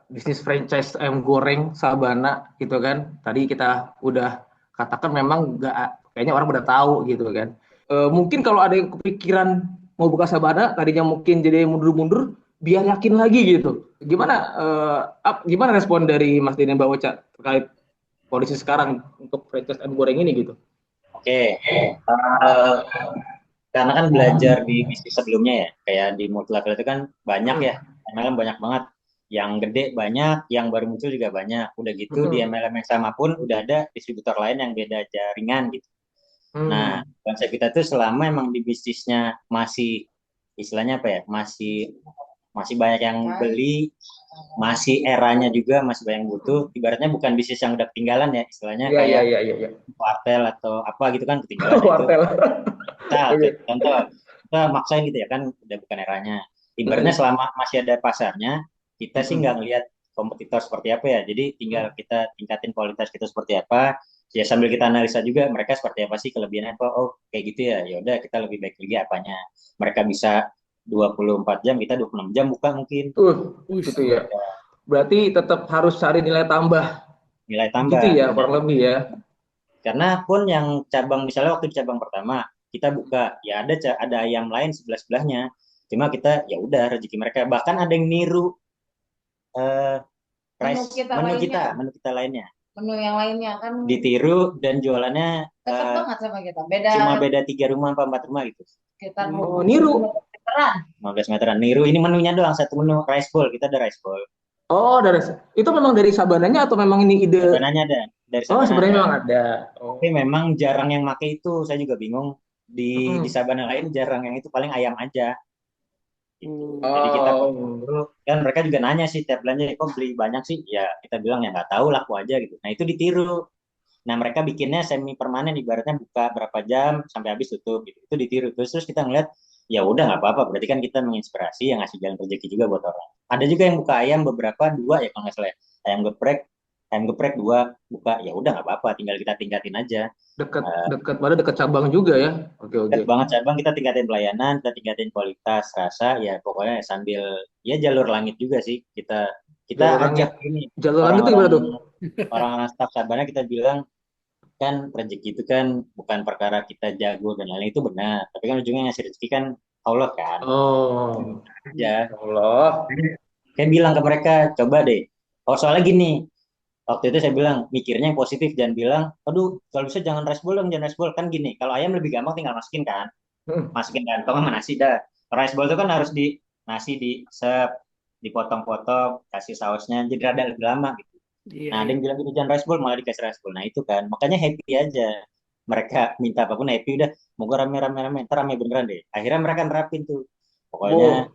bisnis franchise ayam goreng Sabana gitu kan. Tadi kita udah katakan memang nggak, kayaknya orang udah tahu gitu kan. Mungkin kalau ada yang kepikiran mau buka Sabana, tadinya mungkin jadi mundur-mundur, biar yakin lagi gitu. Gimana gimana respon dari Mas Dini Mbak Ocha terkait kondisi sekarang untuk franchise ayam goreng ini gitu? Oke. Eh, karena kan belajar di bisnis sebelumnya ya, kayak di multi level itu kan banyak Hmm. ya, karena kan banyak banget yang gede banyak, yang baru muncul juga banyak. Udah gitu di MLM yang sama pun udah ada distributor lain yang beda jaringan gitu. Nah, konsep kita tuh selama emang di bisnisnya masih istilahnya apa ya? Masih masih banyak yang beli, masih eranya juga masih banyak yang butuh. Ibaratnya bukan bisnis yang udah ketinggalan ya, istilahnya Iya, iya, kayak iya, iya, iya. kuartel atau apa gitu kan ketinggalan. Nah, itu Wartel. kita Oke. contoh kita maksain gitu ya kan udah bukan eranya. Ibaratnya selama masih ada pasarnya, kita sih nggak ngelihat kompetitor seperti apa ya. Jadi tinggal kita tingkatin kualitas kita seperti apa. Ya sambil kita analisa juga mereka seperti apa sih kelebihannya apa. Oh kayak gitu ya. Ya udah kita lebih baik lagi apanya. Mereka bisa 24 jam, kita 26 jam buka mungkin. Gitu ya. Berarti tetap harus cari nilai tambah. Nilai Gitu tambah. ya, kurang lebih ya. Karena pun yang cabang misalnya waktu di cabang pertama kita buka ya ada ayam lain sebelah-sebelahnya. Cuma kita ya udah rezeki mereka. Bahkan ada yang niru eh menu kita lainnya. Menu yang lainnya kan Ditiru dan jualannya dekat banget sama kita. Beda cuma beda 3 rumah apa 4 rumah gitu. sekitar Niru. 15 meteran. 15 meteran. Niru ini menunya doang satu menu rice bowl. Kita ada rice bowl. Oh, itu memang dari Sabananya atau memang ini ide? Sabananya ada. Dari Oh, Sabana sebenarnya ada. memang ada. Tapi memang jarang yang make itu. Saya juga bingung. Di Sabana lain jarang yang itu paling ayam aja. Jadi kita kan mereka juga nanya sih tiap belanja kok beli banyak sih ya kita bilang ya nggak tahu laku aja gitu. Nah itu ditiru. Nah mereka bikinnya semi permanen ibaratnya buka berapa jam sampai habis tutup gitu. Itu ditiru terus kita ngeliat ya udah nggak apa-apa berarti kan kita menginspirasi yang ngasih jalan rezeki juga buat orang. Ada juga yang buka ayam beberapa 2 ya kalau nggak salah ya. Ayam geprek 2 buka ya udah nggak apa-apa tinggal kita tingkatin aja. Dekat cabang juga ya. Oke. Dekat banget cabang kita tingkatin pelayanan, kita tingkatin kualitas rasa ya pokoknya sambil ya jalur langit juga sih kita ajak ini Jalur langit itu gimana tuh? orang-orang staf Sabana kita bilang kan rezeki itu kan bukan perkara kita jago dan lain-lain itu benar tapi kan ujungnya ngasih rezeki kan Allah kan. Ya Allah. Kayak bilang ke mereka coba deh soalnya gini waktu itu saya bilang mikirnya yang positif jangan bilang aduh kalau bisa jangan rice bowl jangan rice bowl kan gini kalau ayam lebih gampang tinggal masukin kantong sama nasi dah. Rice bowl itu kan harus di nasi di dipotong-potong kasih sausnya jadi rada lebih lama gitu. Nah ada yang bilang gitu jangan rice bowl malah dikasih rice bowl. Nah itu kan makanya happy aja mereka minta apapun happy udah mau gue rame ntar rame beneran deh akhirnya mereka nerapin tuh pokoknya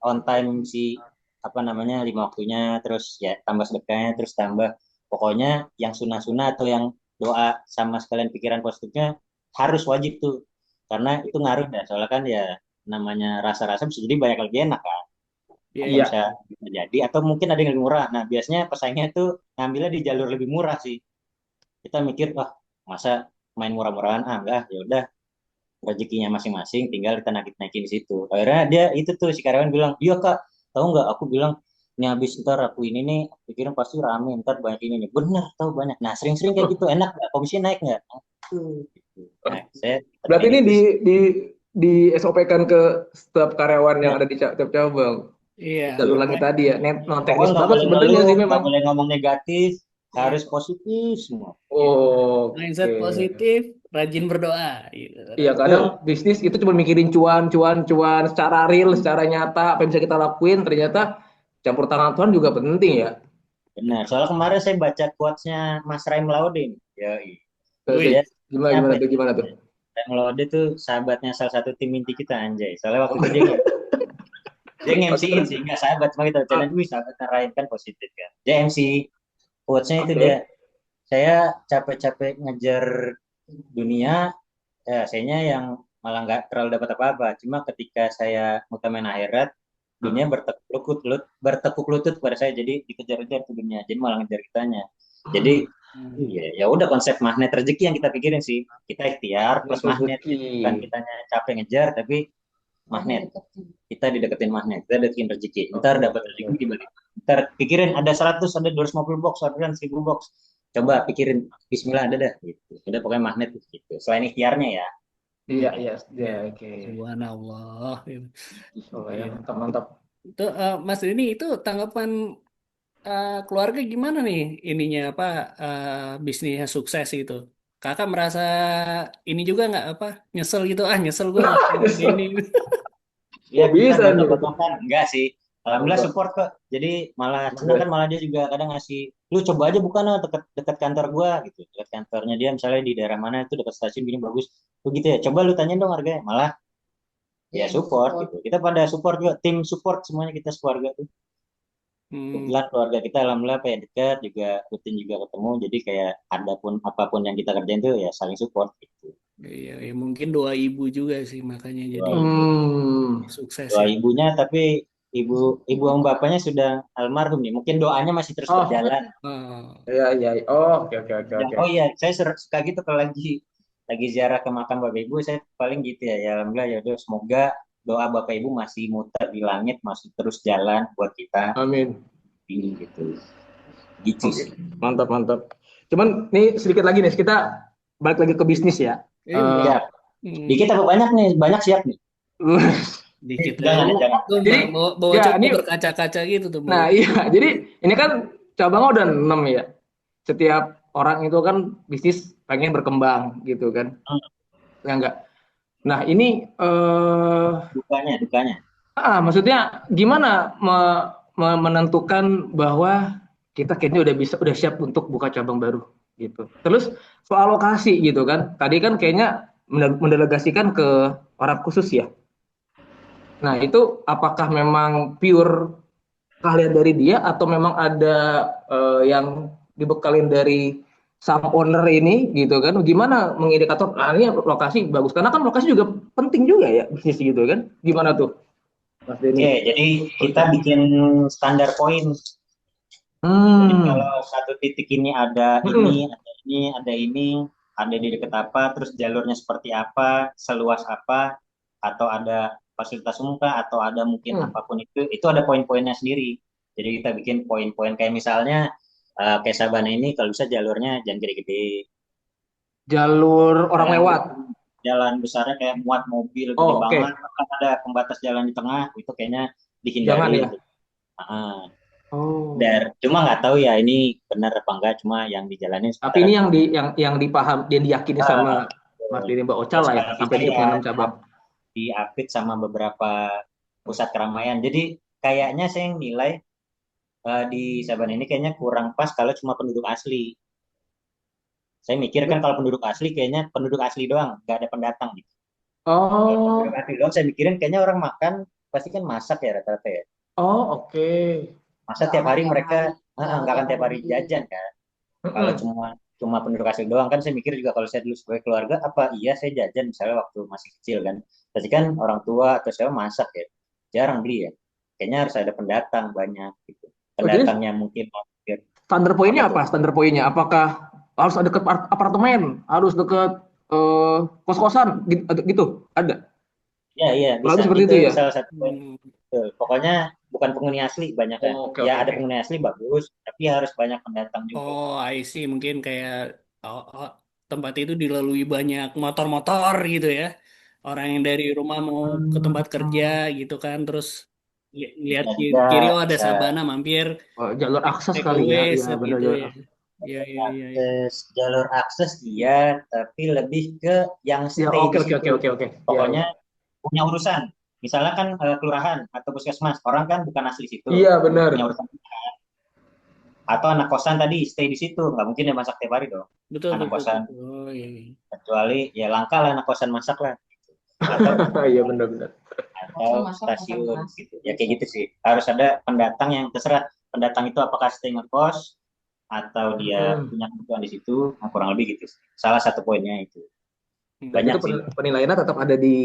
on time si apa namanya 5 waktunya terus ya tambah sedekahnya terus tambah pokoknya yang sunah-sunah atau yang doa sama sekalian pikiran positifnya harus wajib tuh karena itu ngaruh ya soalnya kan ya namanya rasa-rasa bisa jadi banyak lebih enak kan bisa jadi atau mungkin ada yang lebih murah nah biasanya pesaingnya tuh ngambilnya di jalur lebih murah sih kita mikir wah masa main murah-murahan enggak ya udah rezekinya masing-masing tinggal kita naikin di situ akhirnya dia itu tuh si karyawan bilang iya kak tahu nggak aku bilang ini habis ntar aku ini nih pikirin pasti rame ntar banyak ini nih bener tahu banyak nah sering-sering kayak gitu enak nggak komisinya naik nggak gitu. Nah, berarti ini di SOP-kan ke setiap karyawan yang ada di tiap cabang. Iya. Jalur langit tadi ya. Non teknis nggak banget sebenarnya sih memang. nggak boleh ngomong negatif harus positif semua. Mindset positif, rajin berdoa. Gitu. Iya kadang bisnis itu cuma mikirin cuan secara real, secara nyata apa yang bisa kita lakuin ternyata campur tangan Tuhan juga penting ya. Benar. Soalnya kemarin saya baca quotes-nya Mas Raim Laude. Ya, Gimana tuh? Raim Laude tuh sahabatnya salah satu tim inti kita anjay. Soalnya waktu itu dia nge-MC-in sih, nggak sahabat cuma kita challenge sahabatnya Raim kan positif kan. Dia MC. Quotes-nya itu dia saya capek-capek ngejar dunia ya sayanya yang malah nggak terlalu dapat apa-apa cuma ketika saya utamain akhirat dunia bertekuk lutut kepada saya jadi dikejar-kejar ke dunia jadi malah ngejar kitanya jadi ya udah konsep magnet rezeki yang kita pikirin sih kita ikhtiar plus magnet kan kitanya capek ngejar tapi magnet kita dideketin magnet kita deketin rezeki ntar dapat rezeki dibalik ntar pikirin ada 100 ada 250 box ada 1000 box coba pikirin Bismillah ada dah gitu udah pokoknya magnet gitu selain ikhtiarnya ya iya oke. Subhanallah. Mantap. Itu Mas ini itu tanggapan keluarga gimana nih ininya apa bisnisnya sukses gitu. Kakak merasa ini juga nggak apa nyesel gitu nyesel gue ini. Ya bisa nih enggak sih Alhamdulillah support kok. Jadi malah senang kan, malah dia juga kadang ngasih, lu coba aja bukan dekat dekat kantor gua gitu. Dekat kantornya dia misalnya di daerah mana itu dekat stasiun gini bagus. Begitu ya. Coba lu tanyain dong harganya. Malah ya support gitu. Kita pada support juga, tim support semuanya kita sekeluarga tuh. Hmm. Kebetulan keluarga kita alhamdulillah kayak dekat juga, rutin juga ketemu. Jadi kayak ada pun apapun yang kita kerjain tuh ya saling support gitu. Iya, ya mungkin doa ibu juga sih makanya jadi Doa ibu, sukses doa ya. ibunya, tapi ibu sama bapaknya sudah almarhum nih. Mungkin doanya masih terus Oh, berjalan. Oh, iya iya. Oh, oke oke oke Ya, oke. oh iya, saya suka gitu kalau lagi ziarah ke makam bapak ibu, saya paling gitu ya. Ya alhamdulillah ya udah, semoga doa bapak ibu masih muter di langit, masih terus jalan buat kita Amin. ini gitu. Gitu Oke, sih. mantap mantap. Cuman nih sedikit lagi nih, kita balik lagi ke bisnis ya. boleh. Siap. Hmm, Dikit apa banyak nih? Banyak siap nih. dikit Jangan, aja. jangan. Tuh Jadi bawa ya coba ini, berkaca-kaca gitu tuh nah bawa. iya, jadi ini kan cabangnya udah 6 ya. Setiap orang itu kan bisnis pengen berkembang gitu kan. Ya enggak. Nah ini Dukanya, dukanya. maksudnya gimana menentukan bahwa kita kayaknya udah siap untuk buka cabang baru gitu. Terus soal lokasi gitu kan. Tadi kan kayaknya mendelegasikan ke orang khusus ya. Nah, itu apakah memang pure kalian dari dia atau memang ada yang dibekalin dari sang owner ini gitu kan? Gimana mengindikator ini lokasi bagus, karena kan lokasi juga penting juga ya bisnis gitu kan? Gimana tuh Mas Oke, Denny? jadi kita bikin standar poin. Jadi Hmm. kalau satu titik ini ada ini, ada ini, ada ini, ada di dekat apa, terus jalurnya seperti apa, seluas apa, atau ada fasilitas umum kah, atau ada mungkin Hmm. apapun itu ada poin-poinnya sendiri. Jadi kita bikin poin-poin kayak misalnya kayak Sabana ini kalau bisa jalurnya jangan gede-gede, Jalur orang jalan lewat. jalan besarnya kayak muat mobil gede Oh, banget, oke. bahkan ada pembatas jalan di tengah, itu kayaknya Jangan dihindari ya. gitu. Ah, Oh. cuma nggak tahu ya ini benar apa enggak, cuma yang dijalanin Tapi sementara ini yang gitu. yang dipaham dan diyakini sama Ah, Mas betul. Denny Mbak Ocha Terus lah ya, kalau bisa sampai dia ya punya 6 cabang. diupdate sama beberapa pusat keramaian. Jadi kayaknya saya yang nilai di Saban ini kayaknya kurang pas kalau cuma penduduk asli. Saya mikir kan kalau penduduk asli kayaknya penduduk asli doang, nggak ada pendatang gitu. Kalau penduduk Oh. asli doang saya mikirin kayaknya orang makan pasti kan masak ya rata-rata ya. Oh, oke. Masa Nggak tiap akan hari tiap mereka hari, nggak akan tiap tiap hari hari beli. jajan kan. Kalau Mm-mm. cuma cuma penduduk asli doang kan saya mikir juga kalau saya dulu sebagai keluarga apa iya saya jajan misalnya waktu masih kecil kan. Pasti kan orang tua atau siapa masak ya. Jarang beli ya. Kayaknya harus ada pendatang banyak gitu. Oh, jadi Pendatangnya mungkin hampir standar apa poinnya tuh? apa? Standar poinnya apakah harus ada dekat apartemen, harus dekat kos-kosan gitu? Ada. Ya, iya Kurang bisa. lebih seperti Itu itu ya. salah satu poin. Hmm. Betul. Pokoknya bukan penghuni asli banyak kan. Oh, oke Ya oke ada oke. penghuni asli bagus, tapi harus banyak pendatang juga. Oh, I see. Mungkin kayak tempat itu dilalui banyak motor-motor gitu ya. Orang yang dari rumah mau ke tempat kerja Hmm. gitu kan, terus lihat Bisa juga kiri, oh ada bisa Sabana, mampir Oh, jalur akses take kali ya. away, Iya set benar gitu jalur ya. akses. Iya, iya, iya, iya. jalur akses iya, tapi lebih ke yang Ya, stay oke di oke situ. oke oke oke. Iya Pokoknya iya. punya urusan. Misalnya kan kelurahan atau puskesmas, orang kan bukan asli situ, Iya benar. punya urusan. Atau anak kosan tadi stay di situ, nggak mungkin dia masak tiap hari dong. Betul, Anak betul, kosan, betul. Oh, iya, iya. kecuali ya langka lah anak kosan masak lah. Atau Iya benar benar. atau stasiun gitu. Ya kayak gitu sih. Harus ada pendatang yang terserah. Pendatang itu apakah stay ngekos atau dia Hmm. punya kebutuhan di situ, nah, kurang lebih gitu sih. Salah satu poinnya itu. Dan itu Banyak sih. penilaiannya tetap ada di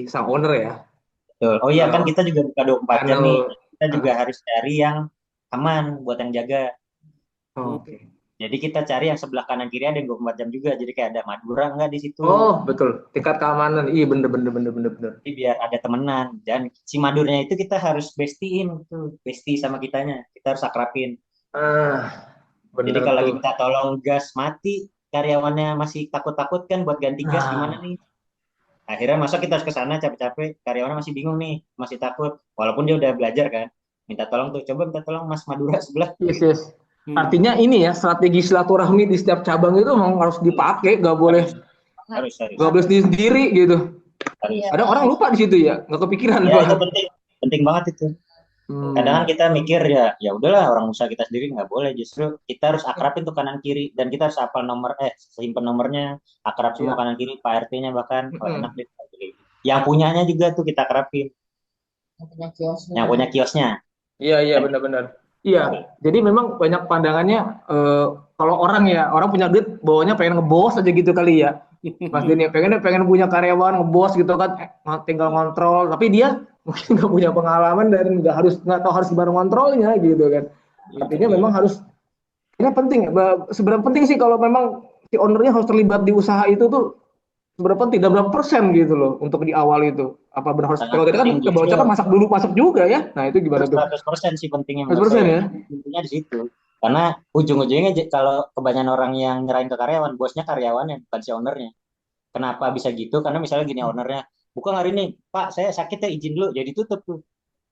sang owner ya. Betul. Oh iya kan Kalau kita juga buka 24 jam nih. panel. Kita juga harus cari yang aman buat yang jaga. Oh, Hmm. oke. Jadi kita cari yang sebelah kanan kiri ada yang 24 jam juga. Jadi kayak ada Madura nggak di situ. Oh, betul. Tingkat keamanan. Iya, bener, bener, bener, bener, bener. Jadi biar ada temenan. Dan si Madurnya itu kita harus bestiin tuh. Bestie sama kitanya. Kita harus akrapin. Jadi Bener kalau lagi tuh. minta tolong gas mati, karyawannya masih takut-takut kan buat ganti gas gimana Nah, nih? Akhirnya masa kita harus ke sana capek-capek, karyawannya masih bingung nih, masih takut. Walaupun dia udah belajar kan. Minta tolong tuh, coba minta tolong Mas Madura sebelah. yes, yes. Hmm. Artinya ini ya, strategi silaturahmi di setiap cabang itu memang harus dipakai, nggak boleh Harus. sendiri gitu. Harus. Ada orang lupa di situ ya, nggak kepikiran. Ya itu Pak. penting. Penting banget itu. Kadang kan Hmm. kita mikir ya, ya udahlah orang usaha kita sendiri nggak boleh. Justru kita harus akrabin tuh kanan kiri dan kita harus hafal nomor, simpen nomornya, akrab semua Iya. kanan kiri, Pak RT-nya bahkan, kalau enak Mm-mm. deh. Yang punyanya juga tuh kita akrabin, Yang punya kiosnya. yang punya kiosnya. Iya, iya, Kan benar-benar. Iya, gitu. jadi memang banyak pandangannya, eh, kalau orang ya, orang punya duit bawanya pengen ngebos aja gitu kali ya. Mas Denny pengen pengen punya karyawan ngebos gitu kan, tinggal ngontrol, tapi dia mungkin nggak punya pengalaman dan nggak tahu harus gimana ngontrolnya gitu kan. Itu Artinya dia. memang harus, ini penting ya, seberapa penting sih kalau memang si ownernya harus terlibat di usaha itu tuh, seberapa penting dan berapa persen gitu loh untuk di awal itu. Apa benar harus, Sangat kalau tadi kan penting kita baca justru kan masak dulu masak juga ya. Nah itu itu gimana tuh? 100% sih pentingnya menurut 100% saya. ya? Intinya di situ. Karena ujung-ujungnya kalau kebanyakan orang yang nyerahin ke karyawan, bosnya karyawannya, bukan si ownernya. Kenapa bisa gitu? Karena misalnya gini ownernya, bukan hari ini, Pak, saya sakit ya izin dulu, jadi tutup tuh.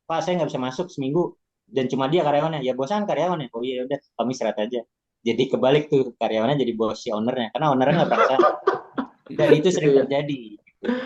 Pak, saya nggak bisa masuk seminggu. Dan cuma dia karyawannya. Ya bosan karyawannya. Oh iya udah, kami istirahat aja. Jadi kebalik tuh, karyawannya jadi bos si ownernya. Karena ownernya nggak pernah kesana. Dan itu sering Iya, terjadi.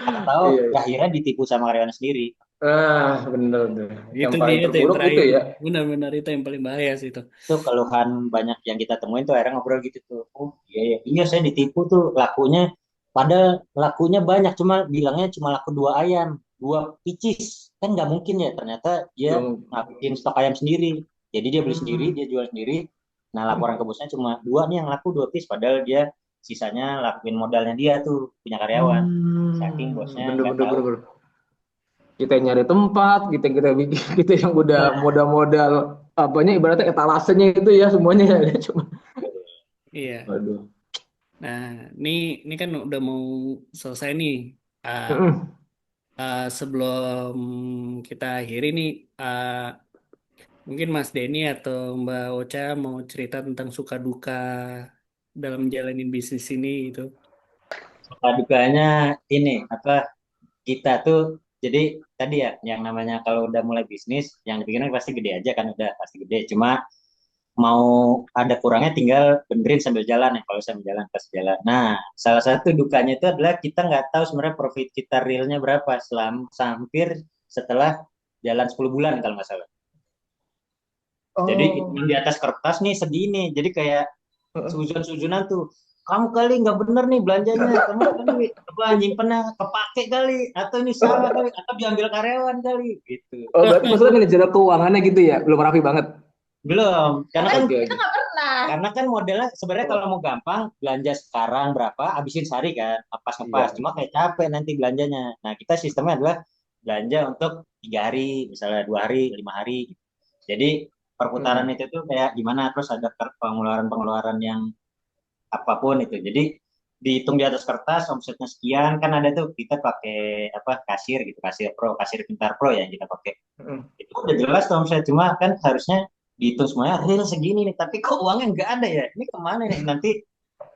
Atau iya, ya iya. akhirnya ditipu sama karyawan sendiri. Ah, bener tuh. Yang Itu paling dia tuh yang terburuk itu terakhir. ya. Benar-benar itu yang paling bahaya sih itu. Itu keluhan banyak yang kita temuin tuh akhirnya ngobrol gitu tuh. Oh iya, iya, iya saya ditipu tuh lakunya. Padahal lakunya banyak, cuma bilangnya cuma laku 2 ayam, 2 picis. Kan nggak mungkin ya, ternyata dia Yang, ngabisin stok ayam sendiri. Jadi dia beli sendiri, hmm, dia jual sendiri. Nah laporan ke bosnya cuma dua nih yang laku 2 piece, padahal dia sisanya lakuin modalnya dia tuh, punya karyawan. Saking bosnya bener, nggak bener, tahu. bener, bener. Kita yang nyari tempat, kita bikin, kita yang udah Nah, modal-modal, apanya ibaratnya etalasenya itu ya semuanya ya. Cuma, Iya. aduh. Nah, ini ini kan udah mau selesai nih. Ah, Mm-mm. sebelum kita akhiri nih, mungkin Mas Denny atau Mbak Ocha mau cerita tentang suka duka dalam jalanin bisnis ini gitu. suka dukanya ini apa, kita tuh jadi tadi ya yang namanya kalau udah mulai bisnis yang dipikirin pasti gede aja kan, udah pasti gede, cuma mau ada kurangnya tinggal benerin sambil jalan ya, kalau sambil jalan pas jalan. Nah, salah satu dukanya itu adalah kita nggak tahu sebenarnya profit kita realnya berapa hampir setelah jalan 10 bulan kalau nggak salah. Jadi Oh. hitungan di atas kertas nih segini, jadi kayak Heeh. sujon-sujonan tuh, kamu kali nggak bener nih belanjanya, kamu kali apa nyimpennya kepake kali, atau ini salah kali, atau diambil karyawan kali gitu. Oh, berarti maksudnya manajer keuangannya gitu ya, belum rapi banget. Belum, karena kan Oke, Kita oke. nggak pernah. modelnya sebenarnya kalau mau gampang belanja sekarang berapa habisin sehari kan, pas ngepas, Iya. cuma kayak capek nanti belanjanya. Nah kita sistemnya adalah belanja untuk 3 hari, misalnya 2 hari, 5 hari. Jadi perputaran Mm-mm. itu tuh kayak gimana, terus ada pengeluaran-pengeluaran yang apapun itu. Jadi dihitung di atas kertas omsetnya sekian, kan ada tuh kita pakai apa, kasir gitu, kasir pro, kasir pintar pro ya yang kita pakai. Mm-mm. Itu udah jelas tuh omset, cuma kan harusnya dihitung semuanya real segini nih, tapi kok uangnya nggak ada ya, ini kemana nih, nanti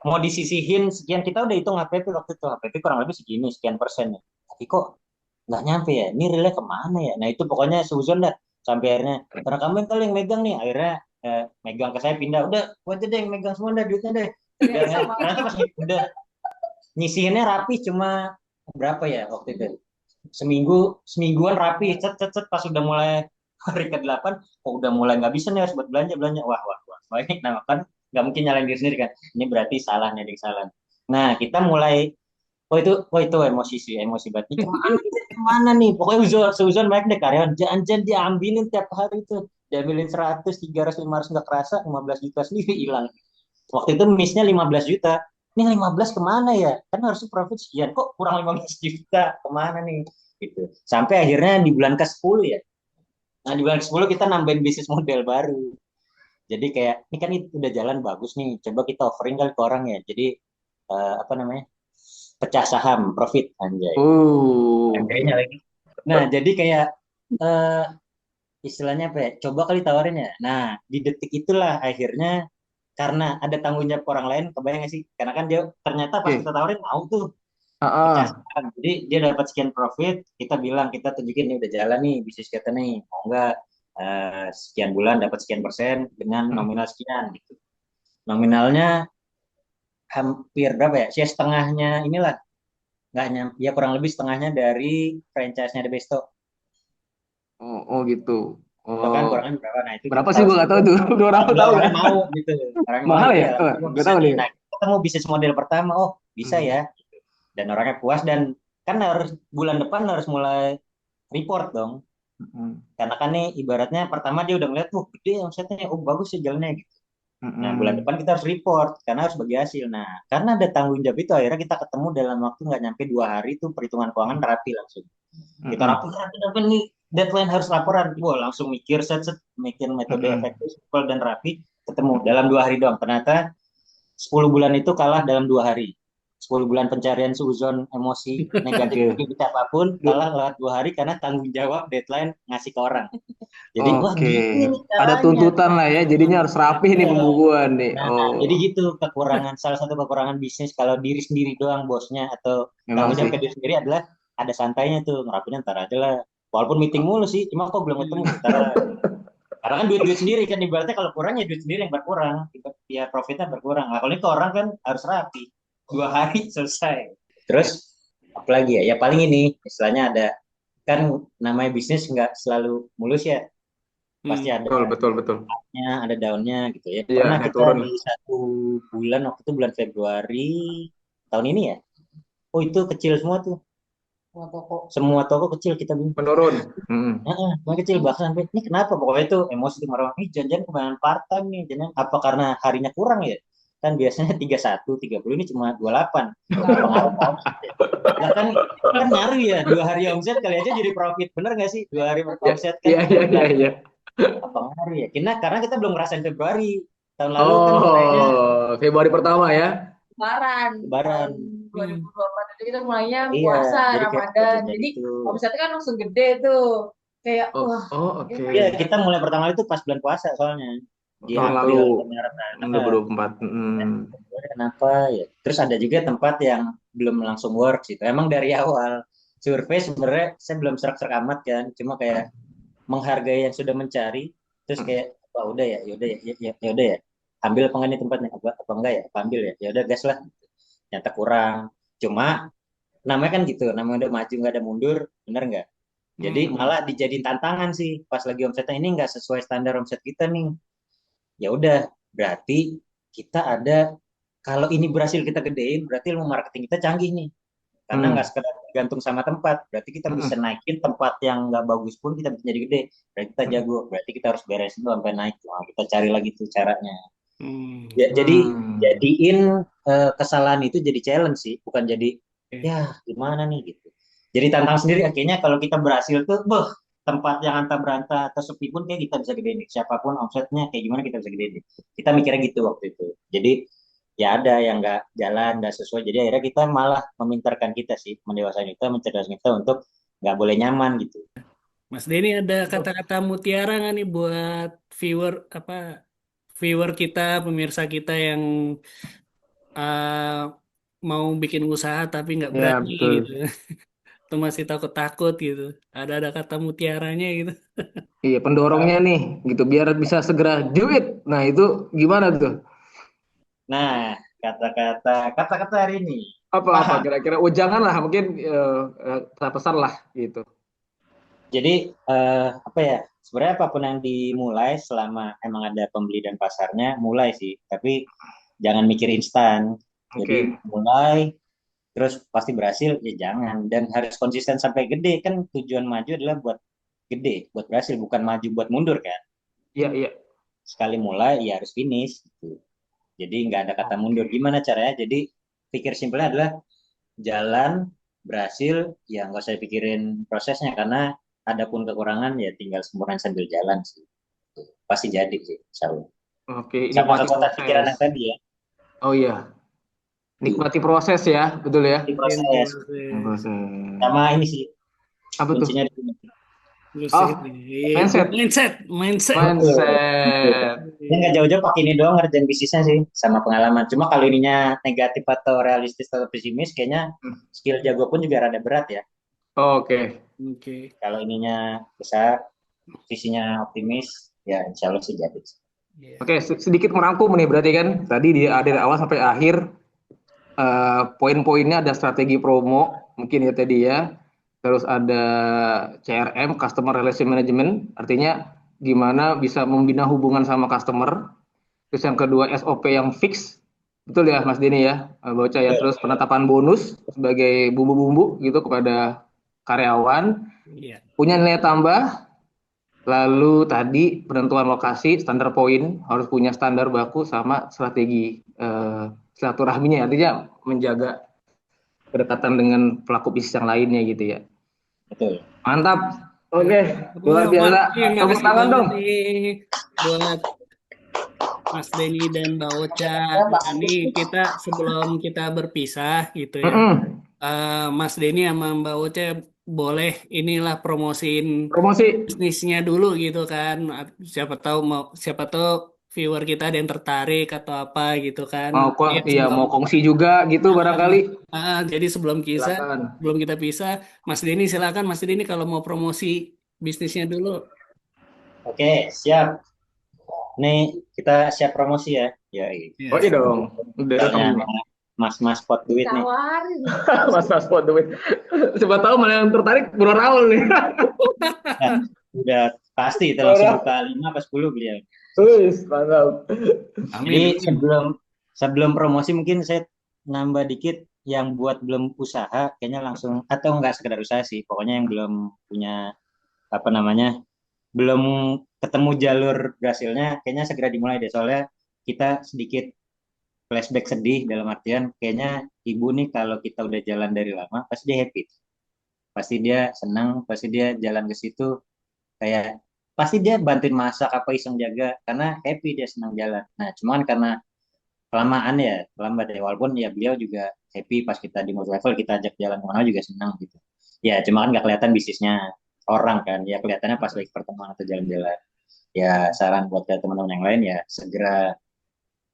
mau disisihin sekian, kita udah hitung HPP waktu itu, HPP kurang lebih segini sekian persen ya, tapi kok nggak nyampe ya, ini realnya kemana ya. Nah itu pokoknya suzon dah, sampai akhirnya karena kamu yang kali yang megang nih, akhirnya megang ke saya, pindah udah gua aja deh yang megang semua, dah duitnya deh. Ternyata Dan sama. ternyata pas udah nyisihinnya rapi, cuma berapa ya waktu itu, semingguan rapi, cet cet cet, pas udah mulai hari ke-8 kok udah mulai nggak bisa nih, harus buat belanja belanja, wah wah wah baik. Nah kan nggak mungkin nyalain diri sendiri kan, ini berarti salah nih, ada kesalahan. Nah kita mulai, oh itu emosi sih, emosi banget, ini kemana nih, pokoknya seuzon banyak deh karyawan, jangan diambilin tiap hari tuh, diambilin 100, 300, 500, nggak kerasa 15 juta sendiri hilang. Waktu itu missnya 15 juta. Ini 15 kemana ya? Kan harusnya profit sekian. Kok kurang 15 juta? Kemana nih? Gitu. Sampai akhirnya di bulan ke-10 ya. Nah, di bulan ke-10 kita nambahin bisnis model baru. Jadi kayak, ini kan itu udah jalan bagus nih. Coba kita offering kali ke orang ya. Jadi, apa namanya? Pecah saham, profit. Anjay. Oh. MBA-nya lagi. Nah, jadi kayak, eh, istilahnya apa ya? Coba kali tawarin ya. Nah, di detik itulah akhirnya, karena ada tanggung jawab orang lain, kebayang gak sih? Karena kan dia ternyata pas kita Oke. tawarin mau tuh Ah, pecah ah. saham. Jadi dia dapat sekian profit, kita bilang, kita tunjukin nih udah jalan nih bisnis kita nih, mau nggak sekian bulan dapat sekian persen dengan Hmm. nominal sekian gitu. Nominalnya hampir berapa ya? Saya setengahnya inilah, nggak nyampe, ya kurang lebih setengahnya dari franchise-nya The Besto. Oh, oh gitu. Bahkan Oh, kurangnya berapa? Nah, itu berapa kita sih tahu gue sih. nggak tahu tuh. Orang Alhamdulillah tahu orangnya nggak? mau gitu. Orangnya mau Mahal ya ya? udah, Oh, alhamdulillah nggak bisa tahu nih. nih. Nah, kita mau bisnis model pertama, oh bisa Hmm. ya. Dan orangnya puas dan kan harus bulan depan harus mulai report dong. Hmm. Karena kan nih ibaratnya pertama dia udah ngeliat, gede omsetnya, oh bagus sih jalannya gitu. Nah, bulan Hmm. depan kita harus report karena harus bagi hasil. Nah, karena ada tanggung jawab itu akhirnya kita ketemu dalam waktu nggak nyampe 2 hari itu perhitungan keuangan rapi langsung. Kita Hmm. rapi, rapi, rapi nih deadline harus laporan. Wah, langsung mikir set, mikir metode Hmm. efektif, simpel dan rapi. Ketemu dalam 2 hari doang. Ternyata 10 bulan itu kalah dalam 2 hari. 10 bulan pencarian suzon emosi negatif Oke. negatif apapun kalah lewat 2 hari karena tanggung jawab deadline ngasih ke orang. Jadi wah Oke. gini nih Ada caranya. tuntutan lah ya. Jadinya harus rapih nih Iya. pembukuan nih. Nah, jadi Oh, gitu salah satu kekurangan bisnis kalau diri sendiri doang bosnya atau memang tanggung jawab sih. ke diri sendiri adalah ada santainya tuh ngerapinya ntar aja lah. Walaupun meeting mulu sih, cuma kok belum ketemu ntar lah. Karena kan duit-duit sendiri kan ibaratnya kalau kurang ya duit sendiri yang berkurang, ya profitnya berkurang. Nah, kalau ini ke orang kan harus rapi. 2 hari selesai. Terus apalagi ya? Ya paling ini istilahnya ada kan namanya bisnis nggak selalu mulus ya. Pasti ada Betul, betul, betul. ada daunnya gitu ya. Iya, Pernah naik kita turun. di 1 bulan waktu itu bulan Februari tahun ini ya. Oh itu kecil semua tuh. Semua toko kecil kita bingung. Menurun. Hmm. Semua kecil bahkan sampai ini kenapa pokoknya itu emosi tuh marah. Ini janjian kebanyakan part time nih. Jangan apa karena harinya kurang ya? Kan biasanya 31, 30 ini cuma 28. Pengaruh omset ya. Lah kan ngaruh ya 2 hari omset kali aja jadi profit bener nggak sih 2 hari Ya, omset kan iya, iya, iya, iya. apa ngaruh ya? Karena kita belum ngerasain Februari tahun lalu kan mulainya Oh, Februari pertama ya. Lebaran Lebaran. tahun 2024 itu kita mulainya Iya, puasa jadi kayak Ramadan. terjadi Jadi itu. omsetnya kan langsung gede tuh. Kayak Oh, wah, oh, ini oke. Iya, kita mulai pertama kali itu pas bulan puasa soalnya di Tahun April lalu, atau Maret. Nah, 2024. Hmm. kenapa ya? Terus ada juga tempat yang belum langsung work gitu. Emang dari awal survei sebenarnya saya belum serak-serak amat kan, cuma kayak menghargai yang sudah mencari. Terus kayak apa udah ya, ya udah ya, ya udah ya. Ambil apa enggak nih tempatnya? Apa enggak ya? Apa ambil ya? Ya udah gas lah. Nyata kurang. Cuma namanya kan gitu, namanya udah maju nggak ada mundur, bener nggak? Jadi Hmm. malah dijadiin tantangan sih pas lagi omsetnya ini nggak sesuai standar omset kita nih. Ya udah, berarti kita ada kalau ini berhasil kita gedein, berarti ilmu marketing kita canggih nih. Karena nggak Hmm. sekedar tergantung sama tempat, berarti kita bisa Hmm. naikin tempat yang nggak bagus pun kita bisa jadi gede. Berarti kita Hmm. jago, berarti kita harus beresin tuh sampai naik. Wah, kita cari lagi tuh caranya. Hmm. Ya, jadi Hmm. jadiin kesalahan itu jadi challenge sih, bukan jadi Oke. ya gimana nih gitu. Jadi tantang sendiri akhirnya kalau kita berhasil tuh, tempat yang antah berantah atau sepi pun kayak kita bisa gede nih. Siapapun omsetnya kayak gimana kita bisa gede nih. Kita mikirnya gitu waktu itu. Jadi ya ada yang nggak jalan, nggak sesuai. Jadi akhirnya kita malah memintarkan kita sih, mendewasakan kita, mencerdaskan kita untuk nggak boleh nyaman gitu. Mas Denny ada kata-kata mutiara nggak nih buat viewer kita, pemirsa kita yang uh, mau bikin usaha tapi nggak Ya, berani gitu, betul. atau masih takut-takut gitu. Ada kata mutiaranya gitu. Iya, pendorongnya nih, gitu, biar bisa segera do it. Nah, itu gimana tuh? Nah, kata-kata hari ini Apa-apa paham. kira-kira? Oh, janganlah, mungkin pesan lah, gitu. Jadi apa ya? Sebenarnya apapun yang dimulai selama emang ada pembeli dan pasarnya, mulai sih. Tapi jangan mikir instan. Jadi Oke. mulai terus pasti berhasil ya jangan dan harus konsisten sampai gede kan tujuan maju adalah buat gede, buat berhasil bukan maju buat mundur kan. Iya, iya. Sekali mulai ya harus finish gitu. Jadi nggak ada kata mundur. Oke. Gimana caranya? Jadi pikir simpelnya adalah jalan berhasil ya nggak usah pikirin prosesnya karena adapun kekurangan ya tinggal sempurna sambil jalan sih. Pasti jadi sih, insya Allah. Oke, Sama nikmati kekuatan pikiran proses. yang tadi ya, Oh iya, di, nikmati proses ya, betul ya? di Ini proses. proses. Proses. Sama ini sih Apa tuh? kuncinya di sini. Buset. Oh, Iya, mindset. mindset, mindset. Betul. Mindset. Ini nggak jauh-jauh pakai ini doang ngerjain bisnisnya sih sama pengalaman. Cuma kalau ininya negatif atau realistis atau pesimis, kayaknya skill jago pun juga rada berat ya. Oke. Oke. Kalau ininya besar, visinya optimis, ya insya Allah sih jadi. Iya. Oke, sedikit merangkum nih berarti kan tadi dari awal sampai akhir poin-poinnya ada strategi promo mungkin ya tadi ya, terus ada CRM, Customer Relation Management, artinya gimana bisa membina hubungan sama customer. Terus yang kedua SOP yang fix, betul ya Mas Denny ya, Bauca ya. Terus penetapan bonus sebagai bumbu-bumbu gitu kepada karyawan, Iya. punya nilai tambah. Lalu tadi penentuan lokasi, standar poin, harus punya standar baku sama strategi silaturahminya, artinya menjaga kedekatan dengan pelaku bisnis yang lainnya gitu ya. Betul. Mantap. Oke, luar Wah, biasa. terima Tepuk kasih tangan banget dong. nih buat Mas Denny dan Mbak Ocha. Nah, ini kita sebelum kita berpisah gitu ya, Mm-mm. Mas Denny sama Mbak Ocha boleh inilah promosiin Promosi. bisnisnya dulu gitu kan. Siapa tahu viewer kita ada yang tertarik atau apa gitu kan. Mau kok, Ya, iya mau kongsi juga gitu barangkali. jadi Silakan. sebelum kita pisah, Mas Denny silakan Mas Denny kalau mau promosi bisnisnya dulu. Oke, siap. Nih kita siap promosi ya. Ya, Oh Ya. iya dong. Udah datang misalnya nih. mas-mas pot duit nih. Tawarin. Mas Spot duit. Siapa tahu mana yang tertarik Bro Raul nih. Nah, udah pasti itu langsung buka 5 apa 10 beliau. Wis, mantap. Amin, Jadi amin. sebelum promosi mungkin saya nambah dikit yang buat belum usaha kayaknya langsung atau enggak sekedar usaha sih. Pokoknya yang belum punya apa namanya belum ketemu jalur berhasilnya kayaknya segera dimulai deh soalnya kita sedikit flashback sedih dalam artian kayaknya ibu nih kalau kita udah jalan dari lama pasti dia happy, pasti dia senang, pasti dia jalan ke situ kayak pasti dia bantuin masak apa iseng jaga karena happy dia senang jalan. Nah cuman karena kelamaan ya lambat ya walaupun ya beliau juga happy pas kita di multi level kita ajak jalan kemana juga senang gitu ya cuma kan nggak kelihatan bisnisnya orang kan ya kelihatannya pas lagi pertemuan atau jalan-jalan ya saran buat ke teman-teman yang lain ya segera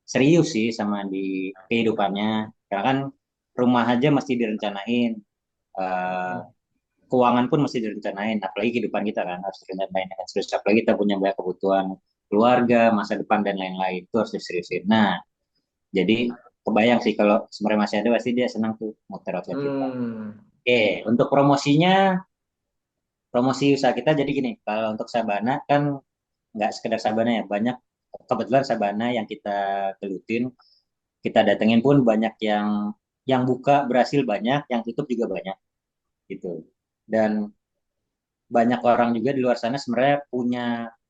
serius sih sama di kehidupannya karena kan rumah aja mesti direncanain, eh, keuangan pun mesti direncanain apalagi kehidupan kita kan harus direncanain dengan serius apalagi kita punya banyak kebutuhan keluarga masa depan dan lain-lain itu harus diseriusin. Nah jadi kebayang sih kalau sebenarnya masih ada pasti dia senang tuh muter outlet kita. Oke, untuk promosinya promosi usaha kita jadi gini kalau untuk Sabana kan nggak sekedar Sabana ya banyak kebetulan Sabana yang kita gelutin kita datengin pun banyak yang buka berhasil banyak yang tutup juga banyak gitu dan banyak orang juga di luar sana sebenarnya punya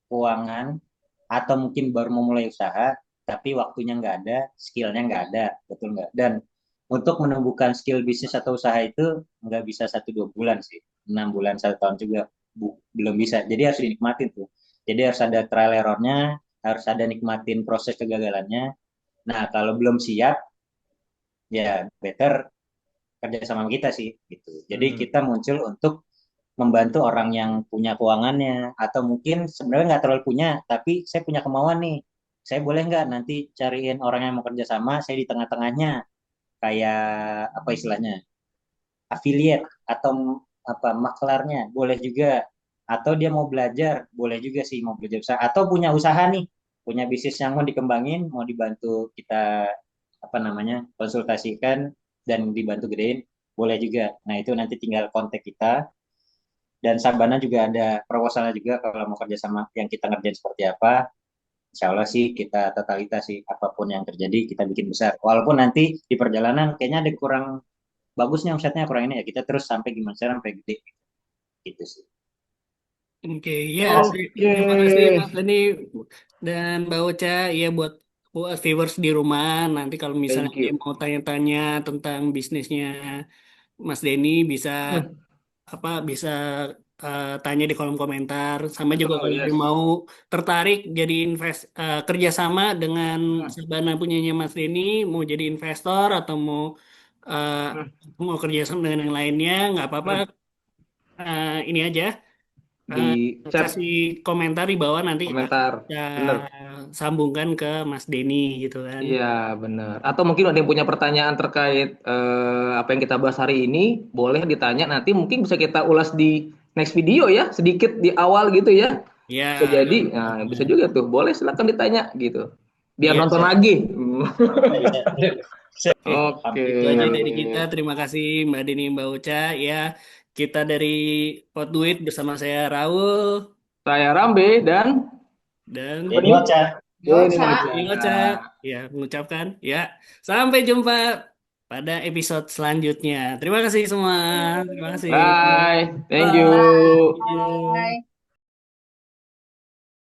keuangan atau mungkin baru memulai usaha tapi waktunya nggak ada skillnya nggak ada betul nggak dan untuk menumbuhkan skill bisnis atau usaha itu nggak bisa 1-2 bulan sih 6 bulan 1 tahun juga belum bisa jadi harus dinikmatin tuh jadi harus ada trial errornya harus ada nikmatin proses kegagalannya. Nah kalau belum siap ya better kerja sama kita sih gitu. Jadi kita muncul untuk membantu orang yang punya keuangannya atau mungkin sebenarnya nggak terlalu punya tapi saya punya kemauan nih. Saya boleh nggak nanti cariin orang yang mau kerja sama, saya di tengah-tengahnya kayak apa istilahnya affiliate atau apa maklarnya boleh juga atau dia mau belajar boleh juga sih mau belajar usaha atau punya usaha nih punya bisnis yang mau dikembangin mau dibantu kita apa namanya konsultasikan dan dibantu gedein boleh juga. Nah itu nanti tinggal kontak kita dan Sabana juga ada proposalnya juga kalau mau kerja sama yang kita ngerjain seperti apa. Insya Allah sih kita totalitas sih apapun yang terjadi kita bikin besar. Walaupun nanti di perjalanan kayaknya ada kurang bagusnya omsetnya kurang ini ya kita terus sampai gimana cara sampai gede gitu sih. Oke, ya, Oke. terima kasih Mas Dani dan Mbak Ocha. Ya, buat viewers di rumah, nanti kalau misalnya Thank dia you. mau tanya-tanya tentang bisnisnya Mas Denny, bisa bisa tanya di kolom komentar. Sama juga Oh kalau dia yes. mau tertarik jadi kerjasama dengan Sabana punyanya Mas Denny, mau jadi investor atau uh, mau kerjasama dengan yang lainnya, nggak apa-apa. Ini aja. Di chat Kasih komentar di bawah nanti komentar. kita Bener. sambungkan ke Mas Denny gitu kan. Iya, benar. Atau mungkin ada yang punya pertanyaan terkait apa yang kita bahas hari ini, boleh ditanya nanti mungkin bisa kita ulas di next video ya, sedikit di awal gitu ya. Bisa Ya, jadi, nah, bisa juga tuh. Boleh silakan ditanya gitu. Biar iya. nonton lagi. Oke. Itu aja dari kita. Terima kasih Mbak Denny, Mbak Uca. Ya, kita dari Pot Duit bersama saya Raul. Saya Rambe dan Denny Ocha. Denny Ocha. Ocha. Denny Ocha. Ya, mengucapkan ya. Sampai jumpa pada episode selanjutnya. Terima kasih semua. Terima kasih. Bye. Thank Bye. you. Thank you. Bye.